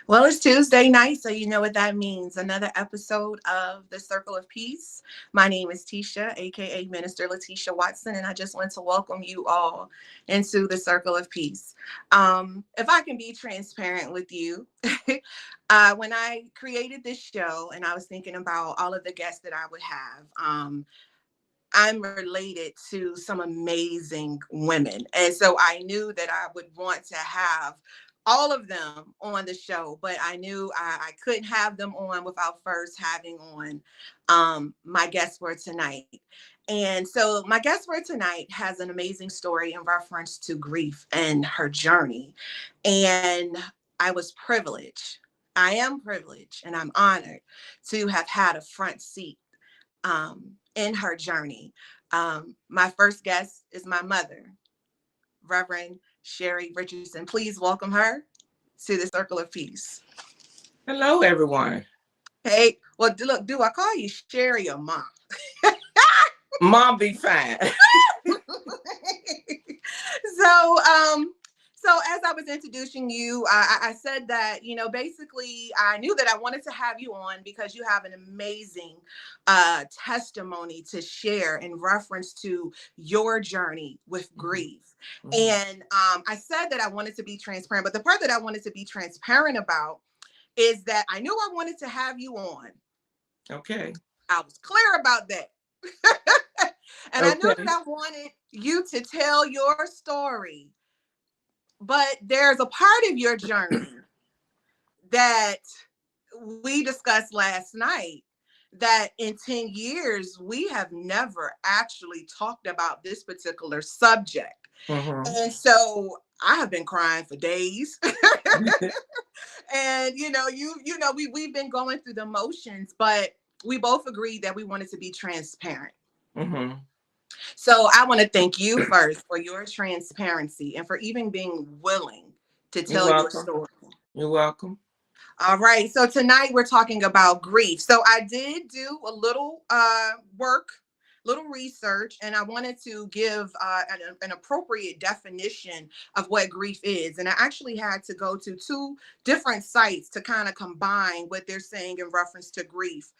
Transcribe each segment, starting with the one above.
Well, it's Tuesday night, so you know what that means. Another episode of the Circle of Peace. My name is Tisha, aka Minister Letitia Watson, and I just want to welcome you all into the Circle of Peace. If I can be transparent with you, when I created this show and I was thinking about all of the guests that I would have, I'm related to some amazing women. And so I knew that I would want to have all of them on the show, but I knew I couldn't have them on without first having on my guest for tonight. And so my guest for tonight has an amazing story in reference to grief and her journey. And I was privileged. I am privileged and I'm honored to have had a front seat in her journey. My first guest is my mother, Reverend Sherry Richardson. Please welcome her to the Circle of Peace. Hello, everyone. Hey, well, look, do I call you Sherry or Mom? Mom be fine. So, so as I was introducing you, I said that, basically I knew that I wanted to have you on because you have an amazing testimony to share in reference to your journey with grief. Mm-hmm. And I said that I wanted to be transparent, but the part that I wanted to be transparent about is that I knew I wanted to have you on. Okay. I was clear about that. And okay. I knew that I wanted you to tell your story. But there's a part of your journey that we discussed last night that in 10 years, we have never actually talked about this particular subject. Mm-hmm. And so I have been crying for days. And, we've been going through the motions, but we both agreed that we wanted to be transparent. Mm-hmm. So I want to thank you first for your transparency and for even being willing to tell your story. You're welcome. All right. So tonight we're talking about grief. So I did do a little little research, and I wanted to give an appropriate definition of what grief is. And I actually had to go to two different sites to kind of combine what they're saying in reference to grief.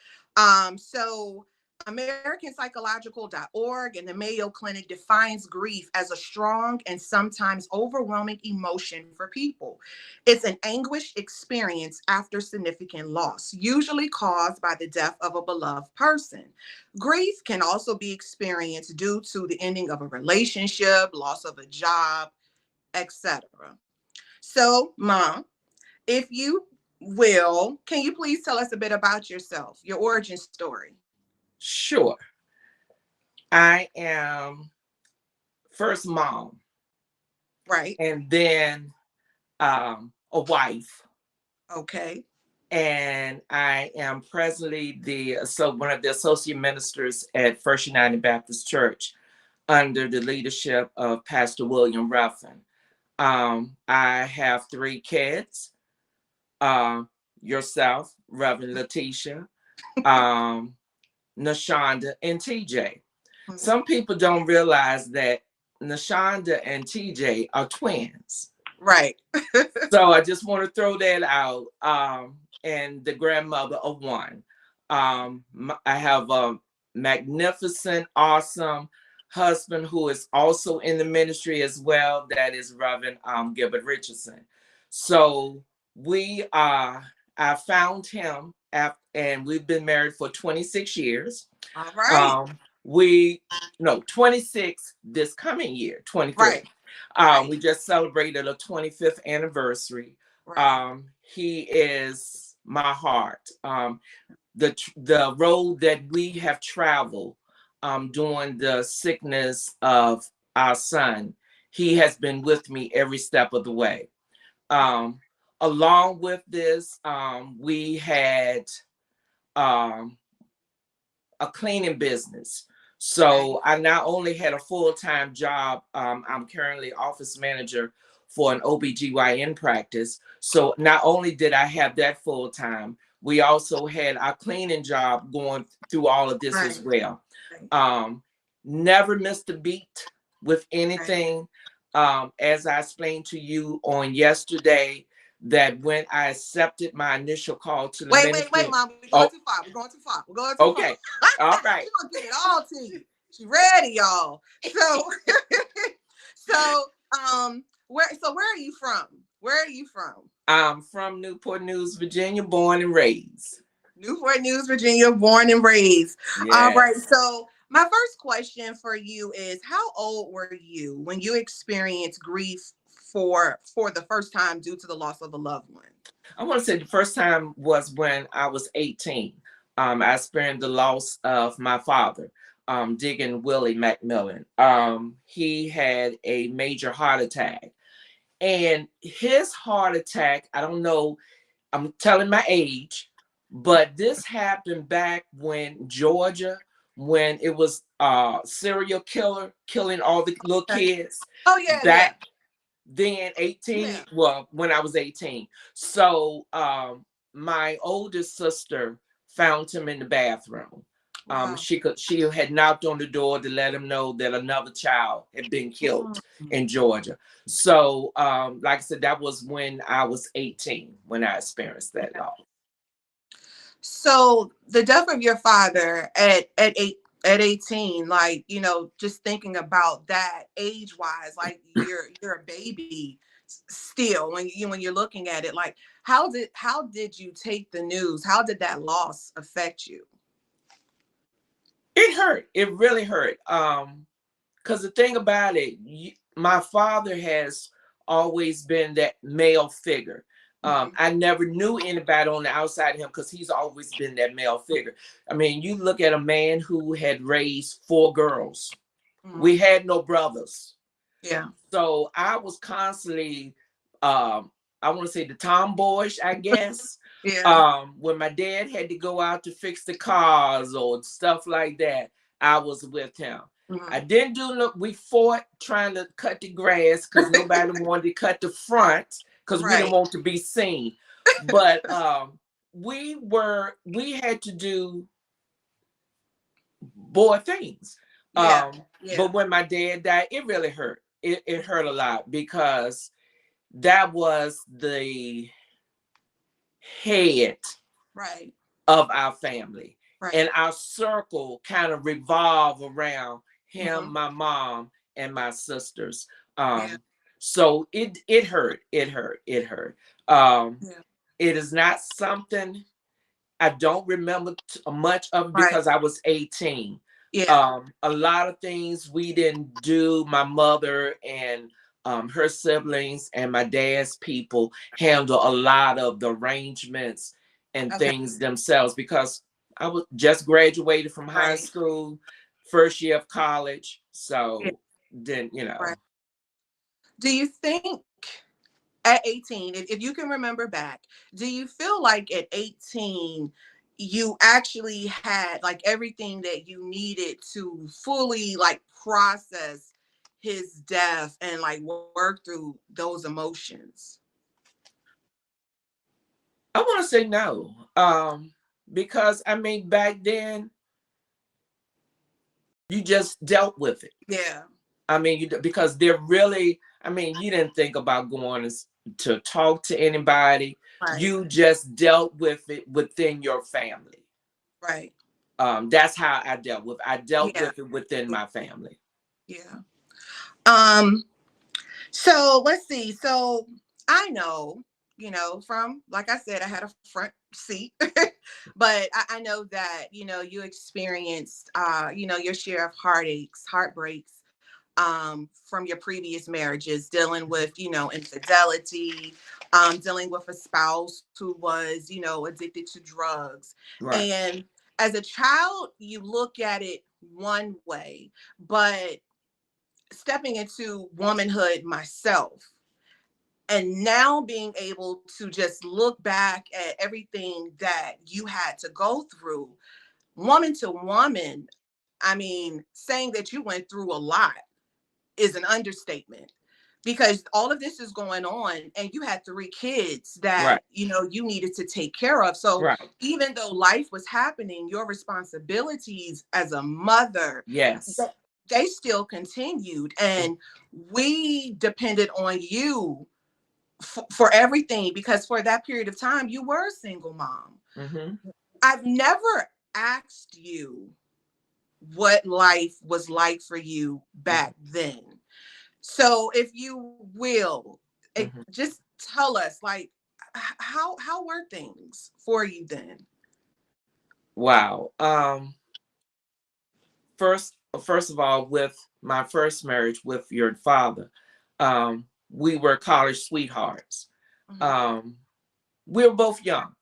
So AmericanPsychological.org and the Mayo Clinic defines grief as a strong and sometimes overwhelming emotion for people. It's an anguished experience after significant loss, usually caused by the death of a beloved person. Grief can also be experienced due to the ending of a relationship, loss of a job, etc. So, Mom, if you will, can you please tell us a bit about yourself, your origin story? Sure. I am first mom. Right. And then a wife. Okay. And I am presently one of the associate ministers at First United Baptist Church under the leadership of Pastor William Ruffin. I have 3 kids. Yourself, Reverend Letitia, Nashonda, and TJ. Mm-hmm. Some people don't realize that Nashonda and TJ are twins. Right. So I just want to throw that out. And the grandmother of one. I have a magnificent, awesome husband who is also in the ministry as well. That is Reverend Gilbert Richardson. So I found him and we've been married for 26 years. All right. 26 this coming year, 23. Right. We just celebrated a 25th anniversary. Right. He is my heart. The road that we have traveled during the sickness of our son, he has been with me every step of the way. Along with this, we had a cleaning business. So I not only had a full-time job, I'm currently office manager for an OBGYN practice. So not only did I have that full-time, we also had our cleaning job going through all of this as well. Never missed a beat with anything. As I explained to you on yesterday, that when I accepted my initial call to the Wait, ministry. Mom. We're going Oh, too far. We're going too far. We're going too far. okay. All right. She gonna get it all to you. She ready, y'all. So, so, where are you from? Where are you from? I'm from Newport News, Virginia, born and raised. Newport News, Virginia, born and raised. All right. Yes. So, my first question for you is: how old were you when you experienced grief for the first time due to the loss of a loved one? I want to say the first time was when I was 18. I experienced the loss of my father, Diggin Willie McMillan. He had a major heart attack. And his heart attack, I don't know, I'm telling my age, but this happened back when Georgia, when it was serial killer killing all the little Okay. kids. Oh yeah, yeah, Back then 18, yeah. well, when I was 18. So my oldest sister found him in the bathroom. Wow. She had knocked on the door to let him know that another child had been killed Mm. in Georgia. So like I said, that was when I was 18 when I experienced that Yeah. loss. So the death of your father at 18, like, just thinking about that age wise, like you're a baby still when you're looking at it, like how did you take the news? How did that loss affect you? It hurt. It really hurt. Because the thing about it, my father has always been that male figure. Hmm. I never knew anybody on the outside of him because he's always been that male figure. I mean, you look at a man who had raised 4 girls. Hmm. We had no brothers. Yeah. So I was constantly, I want to say the tomboyish, I guess. Yeah. When my dad had to go out to fix the cars or stuff like that, I was with him. I Hmm. didn't do look. We fought trying to cut the grass because nobody wanted to cut the front because we didn't Right. want to be seen. But we had to do boy things. Yeah. Um, Yeah. but when my dad died, it really hurt. It hurt a lot because that was the head Right. of our family. And Right. our circle kind of revolved around him, Hmm. my mom, and my sisters. Yeah. So it hurt. It hurt. It hurt. Um, Yeah. it is not something I don't remember much of Right. because I was 18. Yeah. A lot of things we didn't do. My mother and her siblings and my dad's people handle a lot of the arrangements and Okay. things themselves because I was just graduated from high Right. school, first year of college. Yeah. So then, Right. Do you think at 18, if you can remember back, do you feel like at 18 you actually had like everything that you needed to fully like process his death and like work through those emotions? I want to say no. Because I mean, back then you just dealt with it. Yeah. I mean, because they're really, I mean, you didn't think about going to talk to anybody. Right. You just dealt with it within your family. Right. That's how I dealt with. I dealt Yeah. with it within Yeah. my family. Yeah. Um, so let's see. So I know, from like I said, I had a front seat, but I know that, you experienced your share of heartaches, heartbreaks, from your previous marriages, dealing with, infidelity, dealing with a spouse who was, addicted to drugs. Right. And as a child, you look at it one way, but stepping into womanhood myself and now being able to just look back at everything that you had to go through, woman to woman, I mean, saying that you went through a lot is an understatement, because all of this is going on and you had 3 kids that Right. you needed to take care of. So Right. even though life was happening, your responsibilities as a mother, Yes. they still continued, and we depended on you for everything, because for that period of time you were a single mom. Mm-hmm. I've never asked you what life was like for you back then. So if you will, Mm-hmm. just tell us, like, how were things for you then? Wow. First of all, with my first marriage with your father, we were college sweethearts. Mhm. Um, we were both young,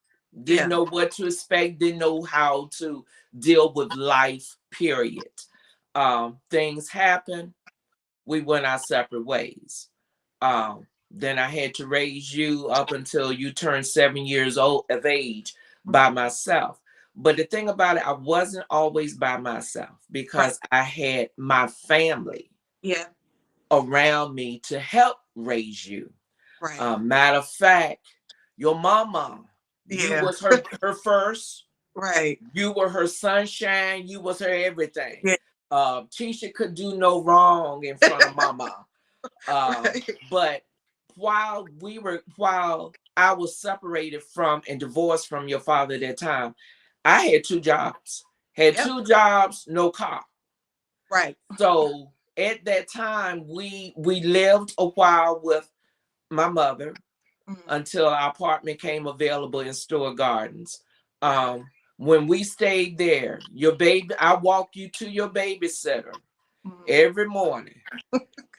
didn't Yeah. know what to expect, didn't know how to deal with life, period. Things happened, we went our separate ways. Then I had to raise you up until you turned 7 years old of age by myself. But the thing about it, I wasn't always by myself Right. because I had my family Yeah. around me to help raise you. Right. Matter of fact, your mama, you Yeah. was her first, Right. you were her sunshine, you was her everything. Yeah. Tisha could do no wrong in front of mama. Right. But while I was separated from and divorced from your father at that time, I had two jobs. Had Yep. two jobs, no car. Right. So at that time, we lived a while with my mother Mhm. until our apartment came available in Stewart Gardens. Right. When we stayed there, your baby, I walk you to your babysitter Mhm. every morning.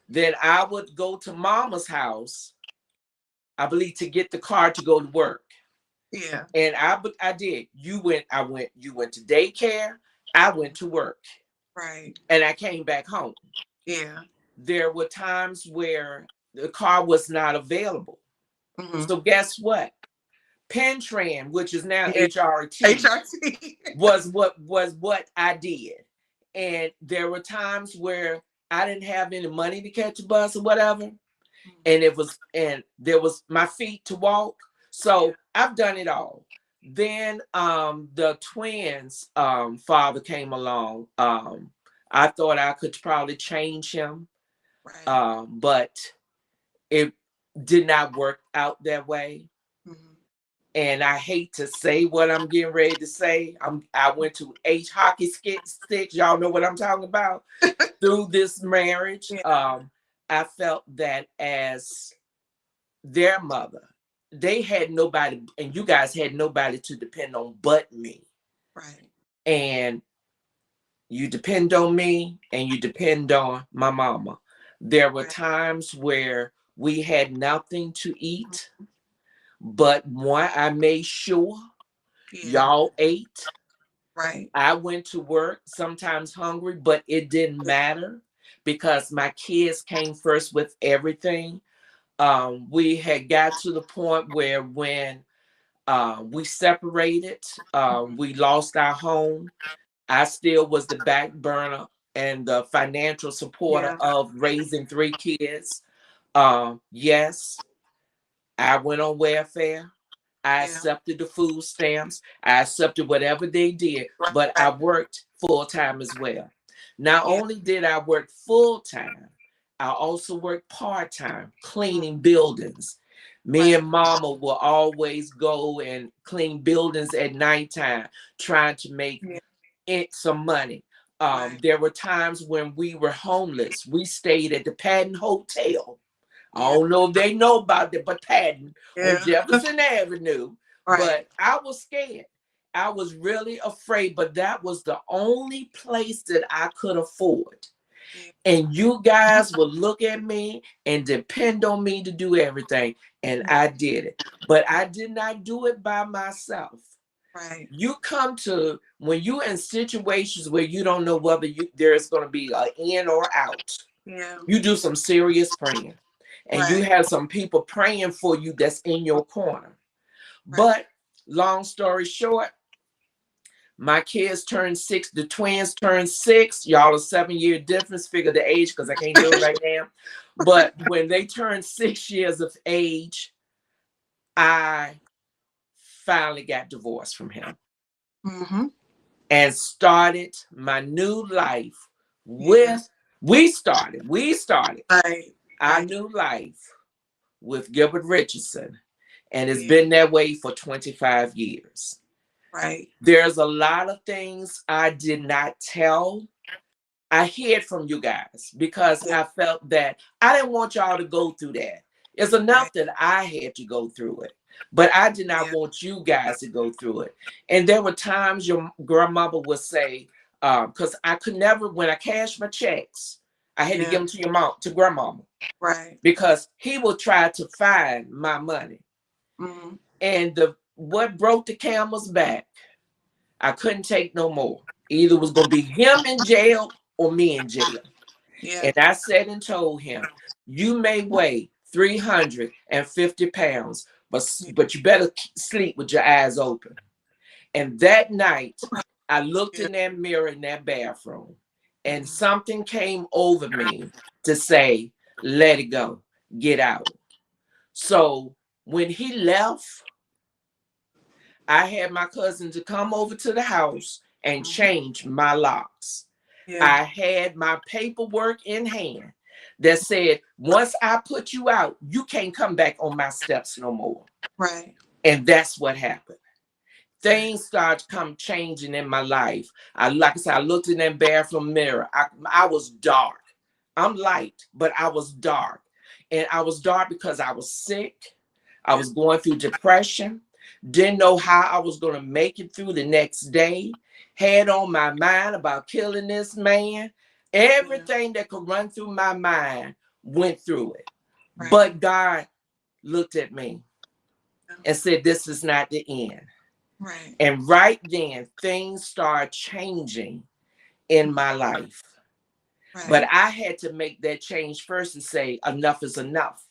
Then I would go to mama's house, I believe, to get the car to go to work. Yeah. And I did. You went to daycare, I went to work, Right. and I came back home. Yeah. There were times where the car was not available. Hmm. So guess what? Pentran, which is now Yeah. HRT, HRT. was what I did. And there were times where I didn't have any money to catch a bus or whatever. And there was my feet to walk. Yeah. So I've done it all. Then the twins father came along. I thought I could probably change him, Right. but it did not work out that way. Hmm. And I hate to say what I'm getting ready to say. I went to H hockey sticks. Y'all know what I'm talking about. Through this marriage, Yeah. I felt that as their mother, they had nobody, and you guys had nobody to depend on but me. Right. And you depend on me, and you depend on my mama. There were Right. times where we had nothing to eat, but one, I made sure Yeah. y'all ate. Right. I went to work, sometimes hungry, but it didn't matter because my kids came first with everything. We had got to the point where when we separated, we lost our home. I still was the back burner and the financial supporter Yeah. of raising three kids. Yes, I went on welfare. I Yeah. accepted the food stamps. I accepted whatever they did, but I Right. worked full time as well. Not Yeah. only did I work full time, I also worked part time Mm. cleaning buildings. Me Right. and mama will always go and clean buildings at nighttime, trying to make Yeah. it some money. Right. There were times when we were homeless. We stayed at the Patton Hotel. I Yeah. don't know if they know about the Patton on Yeah. Jefferson Avenue, Right. but I was scared. I was really afraid, but that was the only place that I could afford. Yeah. And you guys would look at me and depend on me to do everything. And Yeah. I did it. But I did not do it by myself. Right. You come to when you're in situations where you don't know whether there's going to be an in or out. Yeah. You do some serious praying, and you Right. have some people praying for you that's in your corner. Right. But long story short, my kids turned six, the twins turned six. Y'all a 7 year difference, figure the age because I can't do it right now. But when they turned 6 years of age, I finally got divorced from him Mm-hmm. and started my new life Yeah. with we started Right. our Right. new life with Gilbert Richardson, and it's Yeah. been that way for 25 years. Right. There's a lot of things I did not tell. I hid from you guys because Yeah. I felt that I didn't want y'all to go through that. It's enough Right. that I had to go through it, but I did not Yeah. want you guys to go through it. And there were times your grandmother would say, because I could never, when I cashed my checks, I had to Yeah. give them to your mom, to grandmama, Right. because he will try to find my money. Mm-hmm. And the what broke the camel's back, I couldn't take no more. Either it was gonna be him in jail or me in jail. Yeah. And I said and told him, you may weigh 350 pounds, Yeah. but you better sleep with your eyes open. And that night, I looked Yeah. in that mirror in that bathroom, and something came over me to say, let it go, get out. So when he left, I had my cousin to come over to the house and Mhm. change my locks. Yeah. I had my paperwork in hand that said, once I put you out, you can't come back on my steps no more. Right. And that's what happened. Right. Things started come changing in my life. Like I said, I looked in that bathroom mirror. I was dark. I'm light, but I was dark. And I was dark because I was sick. I Yeah. was going through depression. Didn't know how I was going to make it through the next day. Had on my mind about killing this man. Yeah. Everything that could run through my mind went through it. Right. But God looked at me and said, this is not the end. Right. And right then, things started changing in my life. But Right. I had to make that change first and say, enough is enough.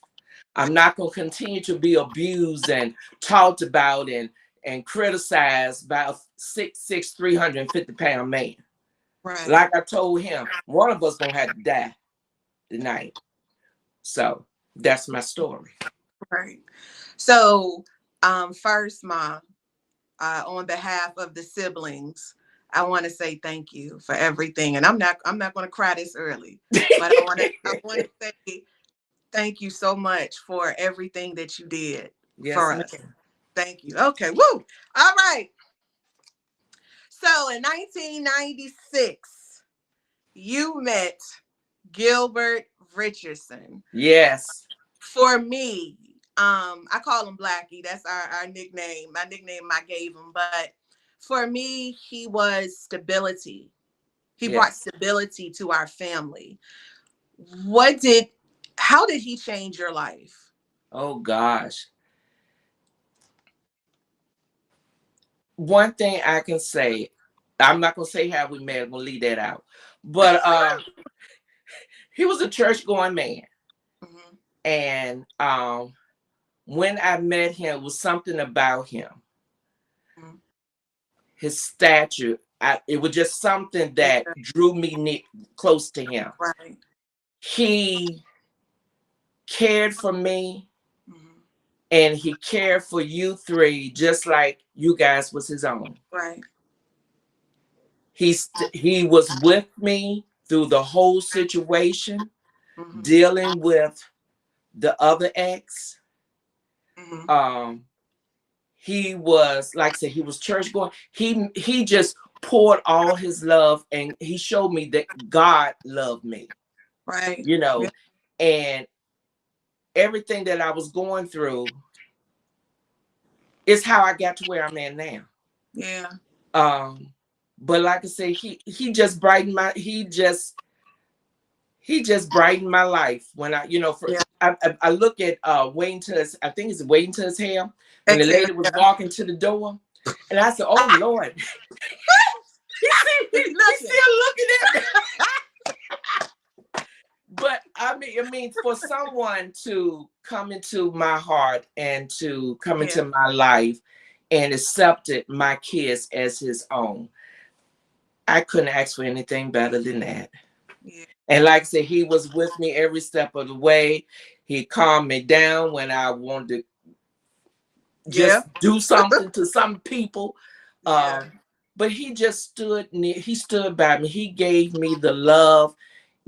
I'm not going to continue to be abused and talked about and criticized by a 6'6", 350-pound man. Right. Like I told him, one of us going to have to die tonight. So that's my story. Right. So, first, Mom, on behalf of the siblings, I want to say thank you for everything. And I'm not going to cry this early, but I want to say thank you so much for everything that you did Yes, for us. ma'am. Thank you. Okay. Woo. All right. So in 1996, you met Gilbert Richardson. Yes. For me, I call him Blackie. That's our nickname. My nickname I gave him. But for me, he was stability. He brought Yes. stability to our family. What did how did he change your life? Oh, gosh. One thing I can say, I'm not going to say how we met. I'm going to leave that out. But he was a church going man. Mhm. And when I met him, it was something about him, Mhm. his stature. It was just something Yeah. that drew me close to him. Right. He cared for me, Mhm. and he cared for you three just like you guys was his own. Right. He was with me through the whole situation, Mhm. dealing with the other ex. Mhm. Um, he was, like I said, he was church going. He just poured all his love, and he showed me that God loved me, Right. you Yeah. know, and everything that I was going through is how I got to where I'm at now. Yeah. Um, but like I said, he just brightened he just brightened my life when Yeah. I look at waiting to his, I think it's waiting to his hair when the Exhale. lady was Yeah. walking to the door, and I said, oh Lord. Is he He's looking? still looking at me. But I mean, for someone to come into my heart and to come Yeah. into my life and accepted my kids as his own, I couldn't ask for anything better than that. Yeah. And like I said, he was with me every step of the way. He calmed me down when I wanted to Yeah. just do something to some people. Yeah. But he just he stood by me. He gave me the love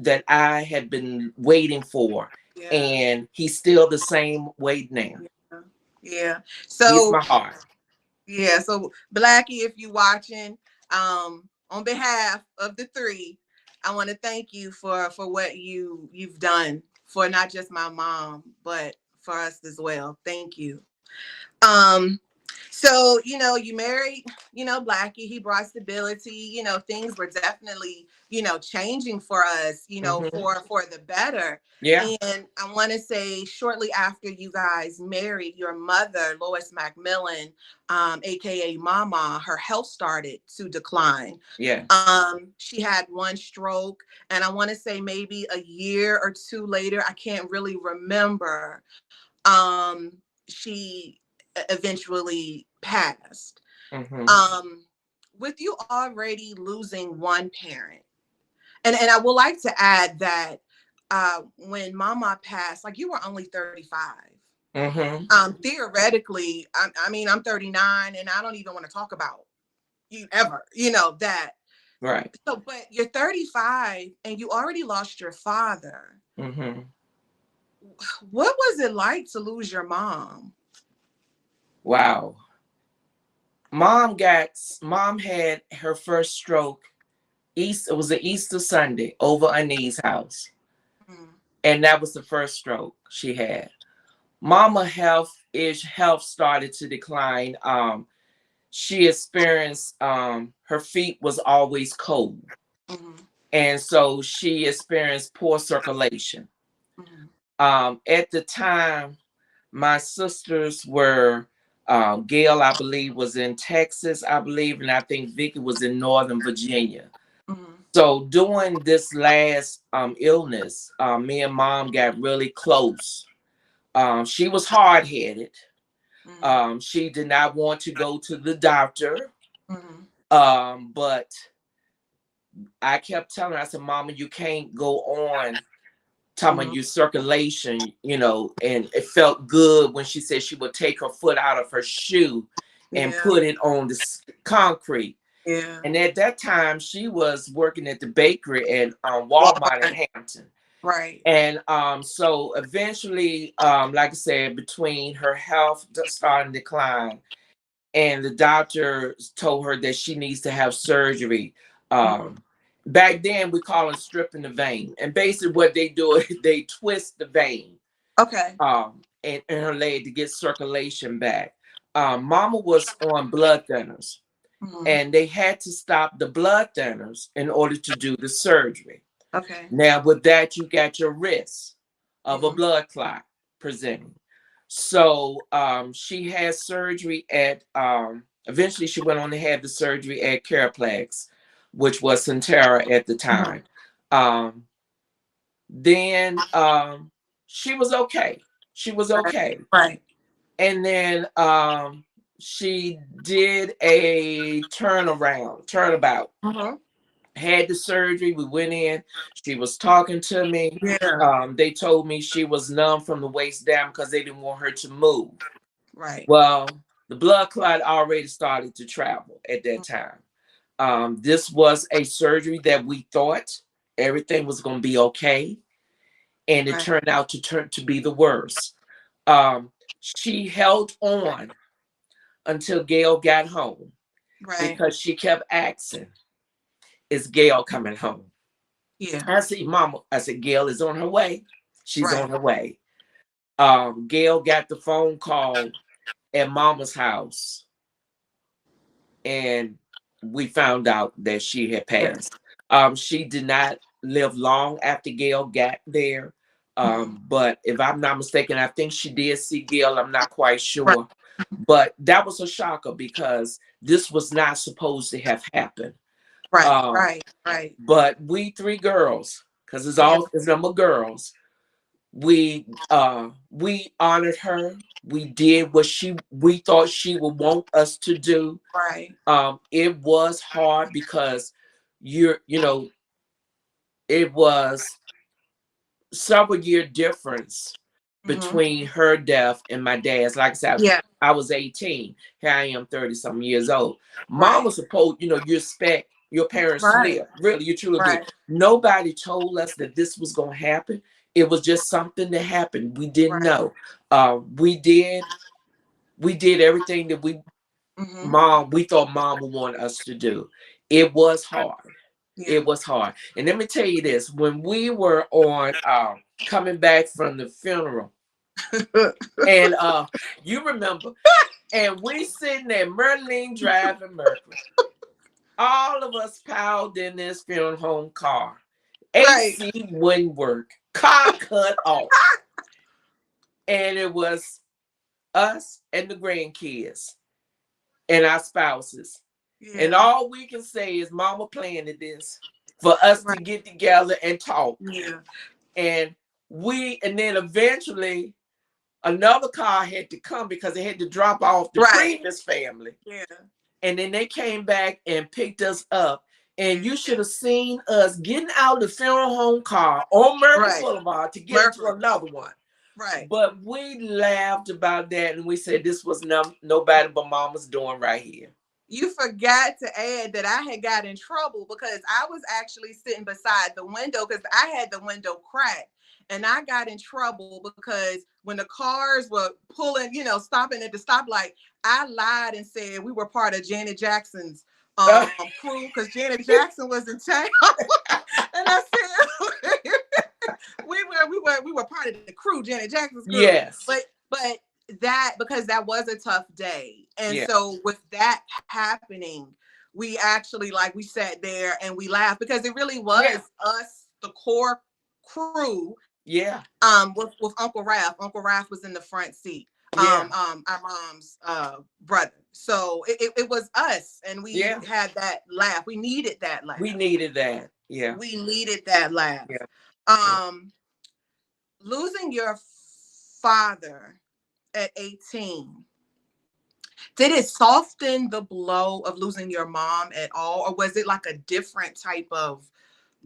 that I had been waiting for. Yeah. and he's still the same weight now. Yeah. Yeah. He's So my heart. yeah, so Blackie, if you watching, on behalf of the three, I want to thank you for what you've done for not just my mom, but for us as well. Thank you. Um, so you married, Blackie. He brought stability. Things were definitely, changing for us, Hmm. for the better. Yeah, And I want to say, shortly after you guys married, your mother, Lois Macmillan, aka Mama, her health started to decline. yes. She had one stroke, and I want to say maybe a year or two later, I can't really remember. She eventually passed. Hmm. Um, with you already losing one parent, and I would like to add that when Mama passed, like you were only 35. Hmm. Theoretically, I mean, I'm 39, and I don't even want to talk about you ever, that. Right. So, but you're 35, and you already lost your father. Hmm. What was it like to lose your mom? Wow. Mom had her first stroke. It was an Easter Sunday over a niece's house, Mm, and that was the first stroke she had. Mama health started to decline. She experienced her feet was always cold, mhm, and so she experienced poor circulation. mhm, At the time, my sisters were Gail, I believe, was in Texas, I believe, and I think Vicky was in Northern Virginia. mhm, So during this last illness, me and mom got really close. She was hard headed. mhm, She did not want to go to the doctor. mhm, But I kept telling her, I said, Mama, you can't go on talking about mhm. your circulation, and it felt good when she said she would take her foot out of her shoe and Yeah, put it on the concrete. yeah. And at that time, she was working at the bakery at Walmart in Walmart. Hampton. Right. And so eventually, like I said, between her health starting to decline and the doctor told her that she needs to have surgery. Mhm. Back then, we call it stripping the vein. And basically, what they do is they twist the vein Okay. in her leg to get circulation back. Mama was on blood thinners, Mhm. and they had to stop the blood thinners in order to do the surgery. Okay. Now, with that, you got your risk of a Mhm. blood clot presenting. So she had surgery at, eventually, she went on to have the surgery at Caraplex, which was Centera at the Mhm. time. Um, then she was okay. She was Right. okay. Right. And then she did a turnabout, Mhm. had the surgery. We went in. She was talking to me. Yeah. They told me she was numb from the waist down because they didn't want her to move. Right. Well, the blood clot already started to travel at that time. This was a surgery that we thought everything was going to be okay, and it Right. turned out to be the worst. She held on until Gail got home Right. because she kept asking, "Is Gail coming home?" Yeah. I said, Mama, I said, Gail is on her way. She's on Right. her way. Gail got the phone call at Mama's house, and we found out that she had Yeah. passed. She did not live long after Gail got there. Mhm. But if I'm not mistaken, I think she did see Gail. I'm not quite Right. sure. But that was a shocker because this was not supposed to have happened. Right. Um, Right. Right. but we three girls, because Yeah. it's number girls, we honored her. We did what we thought she would want us to do. Right. It was hard because you know it was several year difference Mhm. between her death and my dad's. Like I said, Yeah. I was 18. Here I am 30 some years old. Mom Right. was supposed, you expect your parents to Right. live. Really, you truly do. Right. Nobody told us that this was gonna happen. It was just something that happened. We didn't Right. know. We did everything that Mm-hmm. we thought mom would want us to do. It was hard. Yeah. It was hard. And let me tell you this, when we were on coming back from the funeral, and you remember, and we sitting there, Merlene driving Mercury. All of us piled in this funeral home car. Right. AC wouldn't work. Car cut off. And it was us and the grandkids and our spouses. And Yeah. all we can say is mama planted this for us to Right. get together and talk. Yeah. And and then eventually another car had to come because it had to drop off the Right. previous family. Yeah. And then they came back and picked us up. And Yeah. you should have seen us getting out of the funeral home car on Mercury Right. Boulevard to get into Mercury. another one. Right. But we laughed about that and we said this was nobody but mama's doing right here. You forgot to add that I had got in trouble because I was actually sitting beside the window because I had the window cracked. And I got in trouble because when the cars were pulling, stopping at the stoplight, I lied and said we were part of Janet Jackson's crew because Janet Jackson was in town. And I said we were part of the crew, Janet Jackson's crew. Yes. But that, because that was a tough day. And Yeah. so with that happening, we actually, like, we sat there and we laughed because it really was us, the core crew. Yeah. With Uncle Ralph. Uncle Ralph was in the front seat. Yeah. Our mom's brother. So it was us, and we had that laugh. We needed that laugh. We needed that. Yeah. We needed that laugh. Yeah. Losing your father at 18, did it soften the blow of losing your mom at all, or was it like a different type of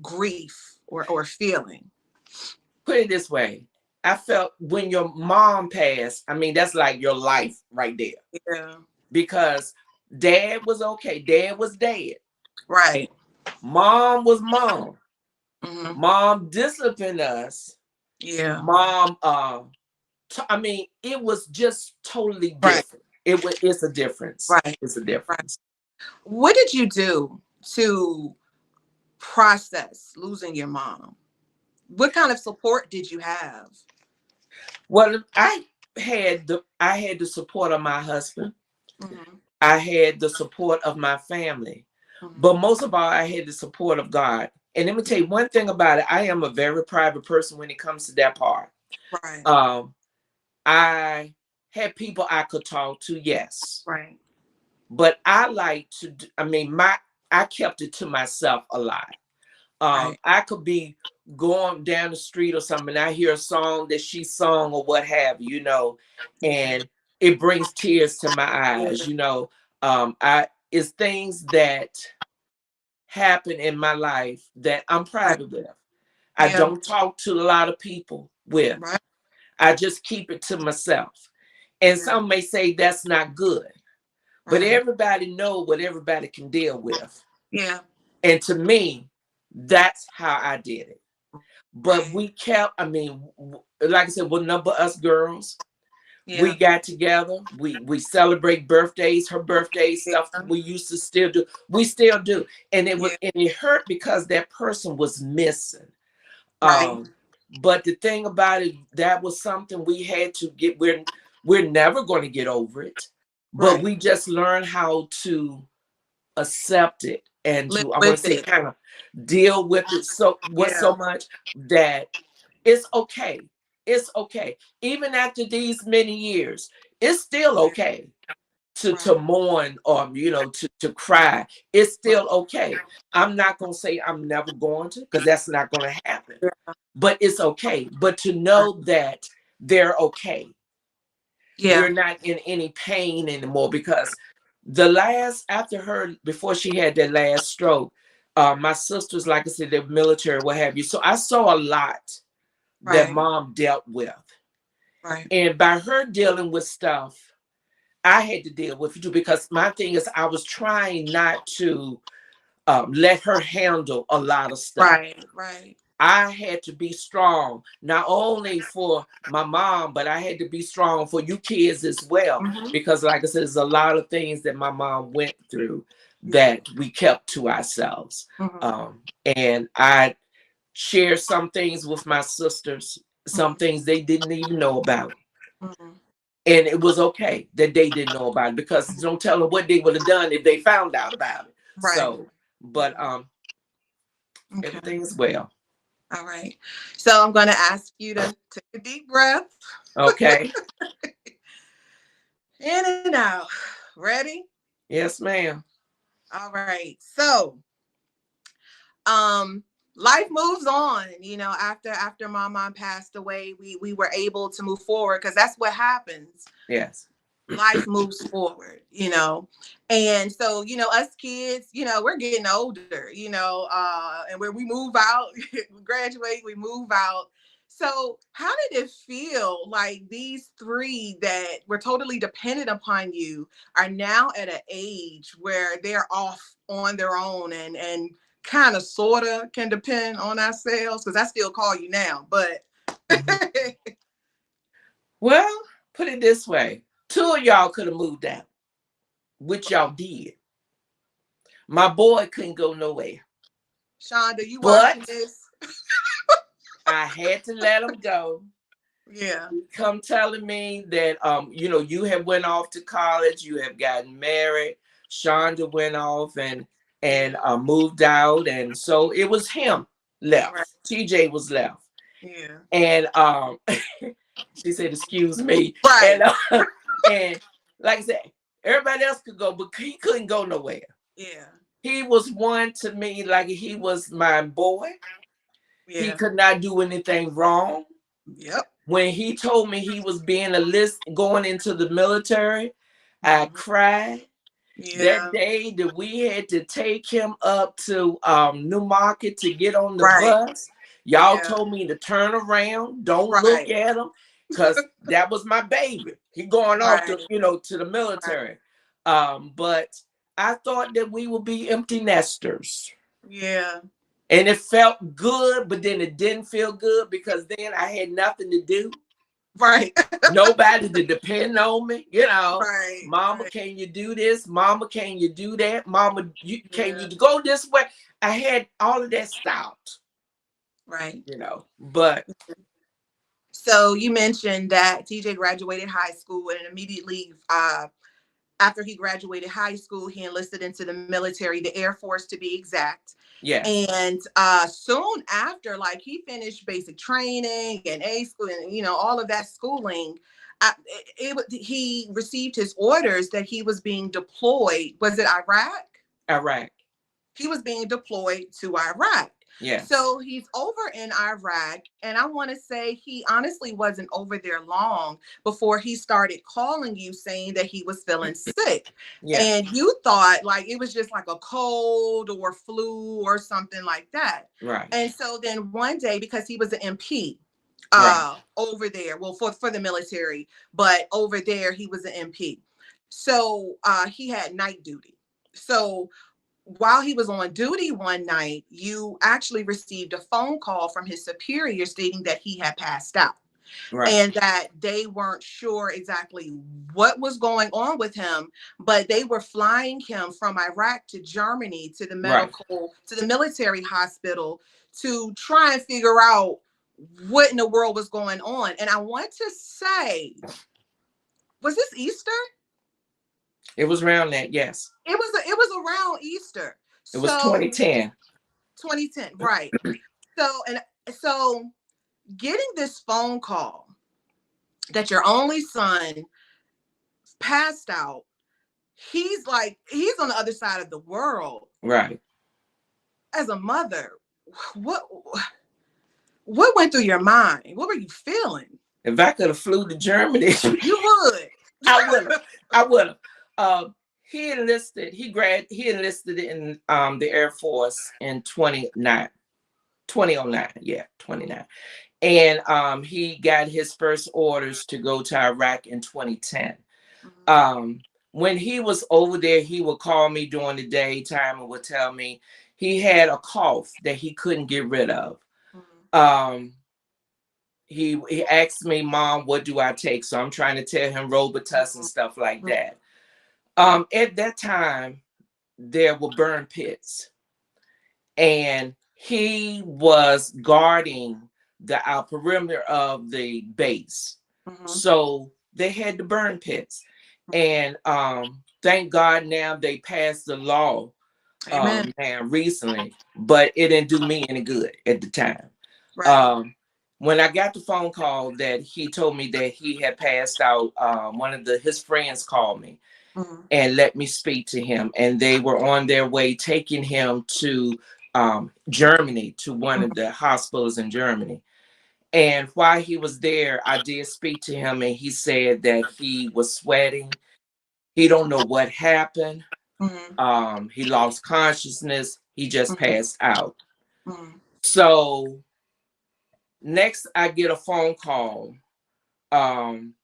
grief or feeling? Put it this way. I felt when your mom passed, I mean, that's like your life right there. Yeah. Because dad was okay. Dad was dead. Right. Mom was mom. Mm-hmm. Mom disciplined us. Yeah. Mom, I mean, it was just totally different. Right. It's a difference. Right. It's a difference. Right. What did you do to process losing your mom? What kind of support did you have? Well, I had the support of my husband. Mm-hmm. I had the support of my family. Mm-hmm. But most of all, I had the support of God. And let me tell you one thing about it. I am a very private person when it comes to that part. Right. I had people I could talk to, yes. Right. But I like to, I kept it to myself a lot. Right. I could be going down the street or something, and I hear a song that she sung or what have you, and it brings tears to my eyes, it's things that happen in my life that I'm proud of. I don't talk to a lot of people with. Right. I just keep it to myself. And some may say that's not good. But everybody know what everybody can deal with. Yeah. And to me, that's how I did it. But we kept, like I said, we'll number us girls. Yeah. We got together. We celebrate birthdays, her birthday stuff. We used to still do. We still do. And it was and it hurt because that person was missing. Right. But the thing about it, that was something we had to get. We're never going to get over it. But we just learn how to accept it and to, I want to say, kind of deal with it so much that it's okay. It's okay. Even after these many years, it's still okay to mourn or, to cry. It's still okay. I'm not going to say I'm never going to, because that's not going to happen. But it's okay. But to know that they're okay. Yeah. You're not in any pain anymore, because after her, before she had that last stroke, my sisters, like I said, they're military, what have you. So I saw a lot that mom dealt with. Right. And by her dealing with stuff, I had to deal with it too, because my thing is I was trying not to let her handle a lot of stuff. Right. I had to be strong, not only for my mom, but I had to be strong for you kids as well. Mm-hmm. Because, like I said, there's a lot of things that my mom went through Yeah. that we kept to ourselves. Mm-hmm. And I shared some things with my sisters, some things they didn't even know about. Mm-hmm. And it was okay that they didn't know about it, because don't tell them what they would have done if they found out about it. Right. So, but Okay. everything's well. All right. So I'm going to ask you to take a deep breath Okay. in and out. Ready? Yes, ma'am. All right. So, um, life moves on. You know, after my mom passed away, we were able to move forward because that's what happens. Yes. Life moves forward, you know. And so, you know, us kids, you know, we're getting older, you know, and when we move out, we graduate, we move out. So how did it feel like these three that were totally dependent upon you are now at an age where they're off on their own and kind of sort of can depend on ourselves? Because I still call you now, but Well, put it this way. Two of y'all could have moved out, which y'all did. My boy couldn't go nowhere. Shonda, you watching But this? I had to let him go. Yeah. Come telling me that you have went off to college, you have gotten married. Shonda went off and moved out, and so it was him Right. left. TJ was left, Yeah. and she said, "Excuse me," Right. and like I said, everybody else could go, but he couldn't go nowhere. Yeah. He was one to me like he was my boy. He Yeah. could not do anything wrong. Yep. When he told me he was being a list going into the military, I Mhm. cried. That Yeah. day that we had to take him up to New Market to get on the Right. bus, y'all Yeah. told me to turn around, don't look Right. at him, because that was my baby. He going off Right. to the Right. military. But I thought that we would be empty nesters. Yeah. And it felt good, but then it didn't feel good because then I had nothing to do. Right. Nobody to depend on me. Right. Mama, Right. can you do this? Mama, can you do that? Mama, can Yeah. you go this way? I had all of that stopped, Right. but So you mentioned that TJ graduated high school and immediately after he graduated high school, he enlisted into the military, the Air Force to be exact. yes, And soon after, like he finished basic training and A school and all of that schooling, he received his orders that he was being deployed. Was it Iraq? Iraq, He was being deployed to Iraq. yes, So he's over in Iraq, and I want to say he honestly wasn't over there long before he started calling you saying that he was feeling sick. yeah, And you thought like it was just like a cold or flu or something like that. right, And so then one day, because he was an MP right, over there, well, for the military, but over there he was an MP. So he had night duty. So while he was on duty one night, you actually received a phone call from his superior stating that he had passed out right, and that they weren't sure exactly what was going on with him, but they were flying him from Iraq to Germany right. to the military hospital to try and figure out what in the world was going on. And I want to say, was this Easter? It was around that. Yes, It was around Easter. it was So 2010. 2010, right. So getting this phone call that your only son passed out, he's on the other side of the world. Right. As a mother, what what went through your mind? What were you feeling? If I could have flew to Germany, You would. I would have. I would have. He enlisted. He enlisted in the Air Force in 2009. Yeah, 29. And he got his first orders to go to Iraq in 2010. Mhm. When he was over there, he would call me during the daytime and would tell me he had a cough that he couldn't get rid of. Um, he asked me, Mom, what do I take? So I'm trying to tell him Robitussin and stuff like Mhm. that. At that time, there were burn pits, and he was guarding the perimeter of the base. Mhm. So they had the burn pits. And thank God now they passed the law Amen. now recently, but it didn't do me any good at the time. Right. Um, when I got the phone call that he told me that he had passed out, one of his friends called me Mhm. and let me speak to him, and they were on their way taking him to Germany, to one of Mhm. the hospitals in Germany. And while he was there, I did speak to him, and he said that he was sweating. He don't know what happened. Mhm. He lost consciousness. He just Mhm. passed out. Mhm. So next, I get a phone call, um,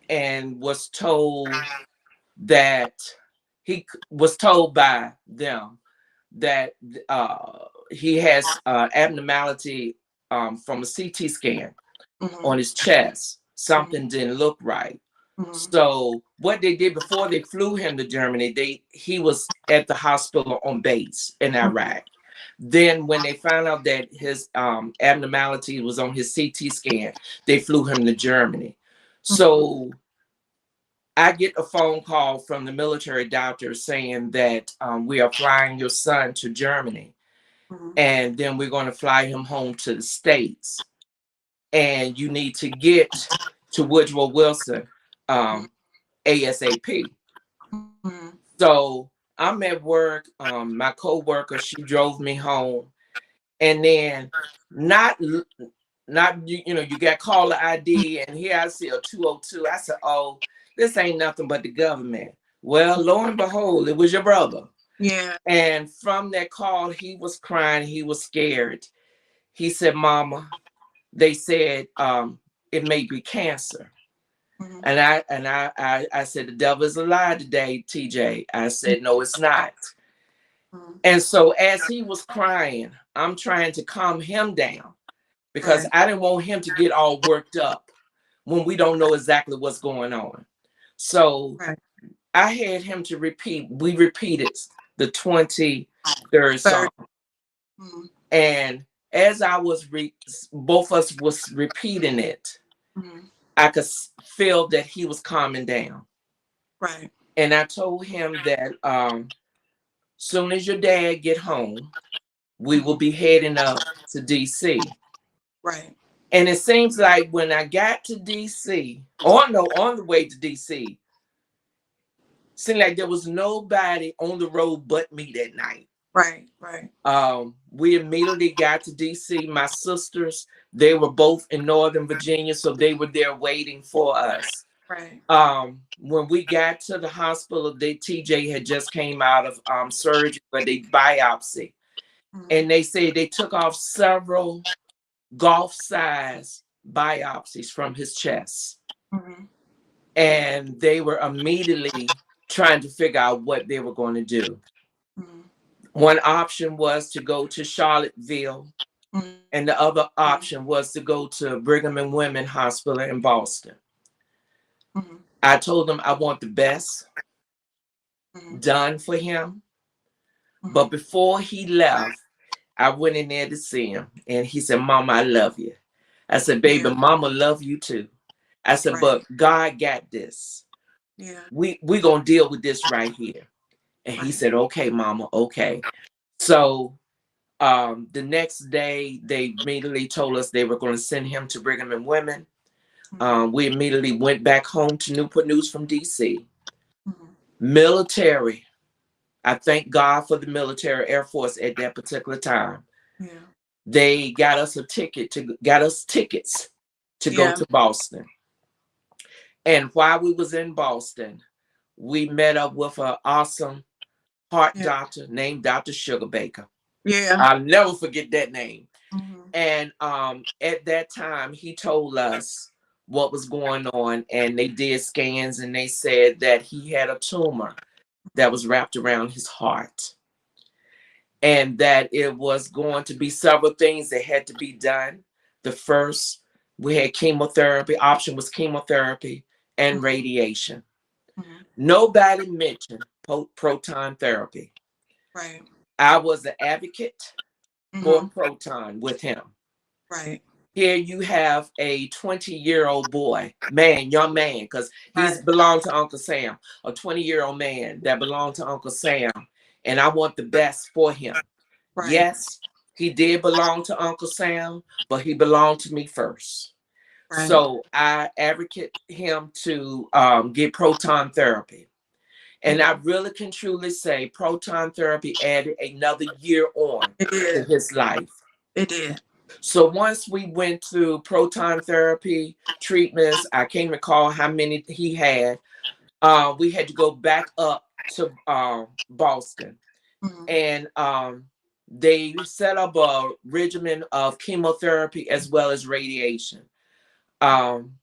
and was told that was told by them that he has abnormality from a CT scan on Mhm. his chest. Mhm. Something didn't look right. Mhm. So what they did before they flew him to Germany, he was at the hospital on base in Mhm. Iraq. Then when they found out that his abnormality was on his CT scan, they flew him to Germany. Mhm. So I get a phone call from the military doctor saying that we are flying your son to Germany, Mhm. and then we're going to fly him home to the States. And you need to get to Woodrow Wilson um, ASAP. Mhm. So I'm at work. My coworker, she drove me home, and then not not you got caller ID, and here I see a 202. I said, oh, this ain't nothing but the government. Well, lo and behold, it was your brother. Yeah. And from that call, he was crying. He was scared. He said, Mama, they said it may be cancer. Mhm. And I said, the devil is a lie today, TJ. I said, no, it's not. Mhm. And so as he was crying, I'm trying to calm him down because Right. I didn't want him to get all worked up when we don't know exactly what's going on. So Right. I had him to repeat. We repeated the 23rd Third. song. Mhm. And as I was, both of us was repeating it, Mhm. I could feel that he was calming down. Right. And I told him that soon as your dad get home, we will Mhm. be heading up to DC. Right. And it seems like when I got to DC, or no, on the way to DC, seemed like there was nobody on the road but me that night. Right. Right. We immediately got to DC. My sisters, they were both in Northern Virginia, so they were there waiting for us. Right. When we got to the hospital, TJ had just came out of surgery, but they biopsy, Mhm. and they said they took off several golf size biopsies from his chest, Mhm. and they were immediately trying to figure out what they were going to do. Mhm. One option was to go to Charlottesville, Mhm. and the other option was to go to Brigham and Women Hospital in Boston. Mhm. I told them I want the best Mhm. done for him. But Mhm. before he left, I went in there to see him, and he said, Mama, I love you. I said, baby, Yeah. Mama love you too. I said, Right. but God got this. Yeah. We gonna deal with this right here. And he Right. said, okay, Mama, okay. So the next day, they immediately told us they were going to send him to Brigham and Women. Mhm. We immediately went back home to Newport News from DC. Mhm. Military. I thank God for the military Air Force at that particular time. Yeah. They got us tickets to go Yeah. to Boston. And while we was in Boston, we met up with an awesome heart Yeah. doctor named Dr. Sugar Baker. Yeah. I'll never forget that name. Mhm. And at that time, he told us what was going on, and they did scans, and they said that he had a tumor that was wrapped around his heart. and that it was going to be several things that had to be done. The first, we had chemotherapy. Option was chemotherapy and radiation. Mhm. Nobody mentioned proton therapy. Right. I was an advocate for Mhm. proton with him. Right. Here you have a 20-year-old boy, man, young man, because he's Right. belonged to Uncle Sam, a 20-year-old man that belonged to Uncle Sam, and I want the best for him. Right. Yes, he did belong to Uncle Sam, but he belonged to me first. Right. So I advocate him to get proton therapy. And I Mhm. really can truly say proton therapy added another year on It to did. his life. It did. So once we went through proton therapy treatments, I can't recall how many he had. We had to go back up to Boston, Mhm. and they set up a regimen of chemotherapy as well as radiation. Um,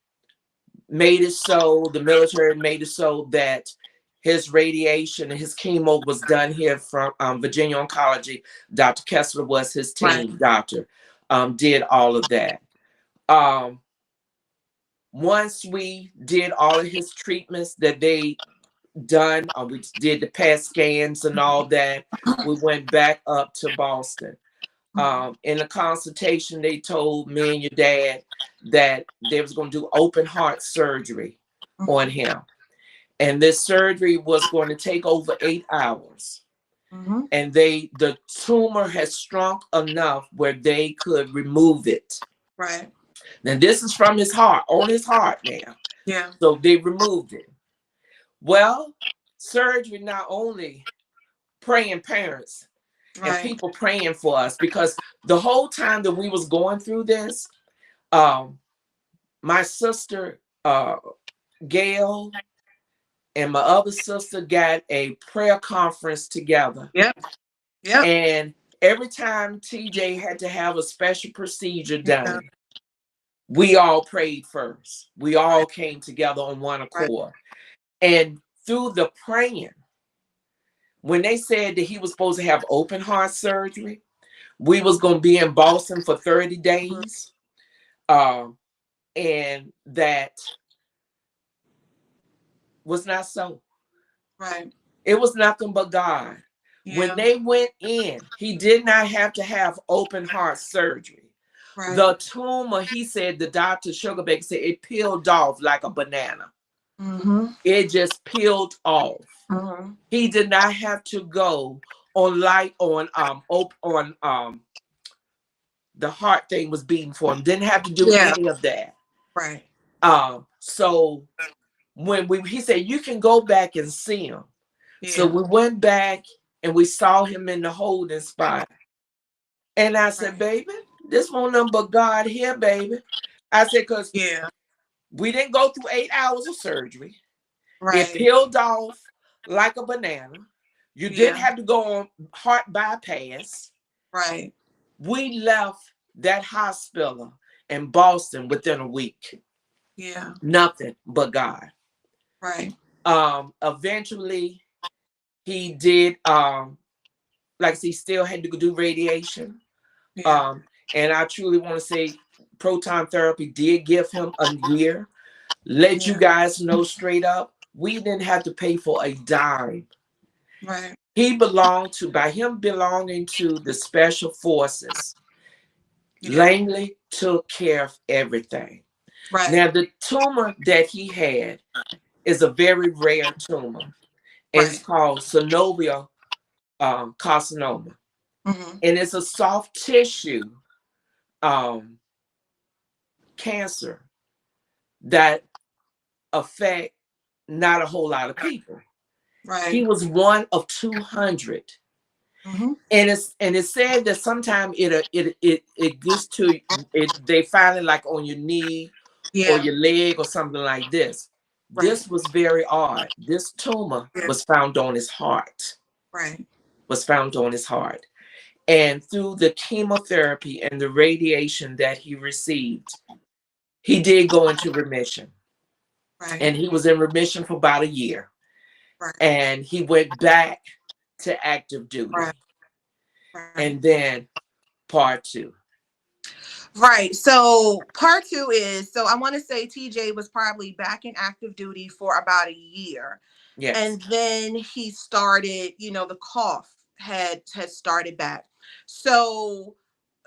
Made it so, the military made it so that his radiation and his chemo was done here from Virginia Oncology. Dr. Kessler was his Right. team doctor, did all of that. Um, Once we did all of his treatments that they done, we did the PET scans and all that, we went back up to Boston. In the consultation, they told me and your dad that they was going to do open heart surgery on Mhm. him. And this surgery was going to take over 8 hours. Mhm. And the tumor had shrunk enough where they could remove it. Right. Now, this is from his heart, on his heart now. Yeah. So they removed it. Well, surgery not only praying parents and Right. people praying for us, because the whole time that we was going through this, um, my sister Gail and my other sister got a prayer conference together. Yep. Yep. And every time TJ had to have a special procedure Yeah. done, we all prayed first. We Right. all came together on one Right. accord. And through the praying, when they said that he was supposed to have open heart surgery, we was going to be in Boston for 30 Mhm. days. Um, and that was not so. Right. It was nothing but God. When Yeah. they went in, he did not have to have open heart surgery. Right. The tumor, he said, the doctor Sugar Baker said it peeled off like a banana. Mhm. It just peeled off. Mhm. He did not have to go on light on the heart thing was beating for him. Didn't have to do Yeah. any of that. Right. So when he said you can go back and see him. So Yeah. we went back and we saw him in the holding spot. And I said, Right. baby, this won't nothing but God here, baby. I said, because Yeah. we didn't go through 8 hours of surgery. It Right. peeled off like a banana. You didn't Yeah. have to go on heart bypass. Right. We left that hospital in Boston within a week. Yeah. Nothing but God. Right. Eventually he did like he still had to do radiation. Yeah. Um, and I truly want to say proton therapy did give him a year. Let you Yeah. guys know straight up, we didn't have to pay for a dime. Right. He belonged to, by him belonging to the special forces, Yeah. Langley took care of everything. Right. Now, the tumor that he had is a very rare tumor, and it's Right. called synovial carcinoma. Mhm. And it's a soft tissue um, cancer that affect not a whole lot of people. He Right. was one of 200. Mhm. And it's said that sometimes it gets to it, they find it like on your knee or Yeah. your leg or something like this. Right. This was very odd. This tumor Yeah. was found on his heart, Right. was found on his heart. And through the chemotherapy and the radiation that he received, he did go into remission. Right. And he was in remission for about a year. Right. And he went back to active Right. duty. Right. and then part two. Right. So part two is, so I want to say TJ was probably back in active duty for about a year. Yes, And then he started, the cough had started back. So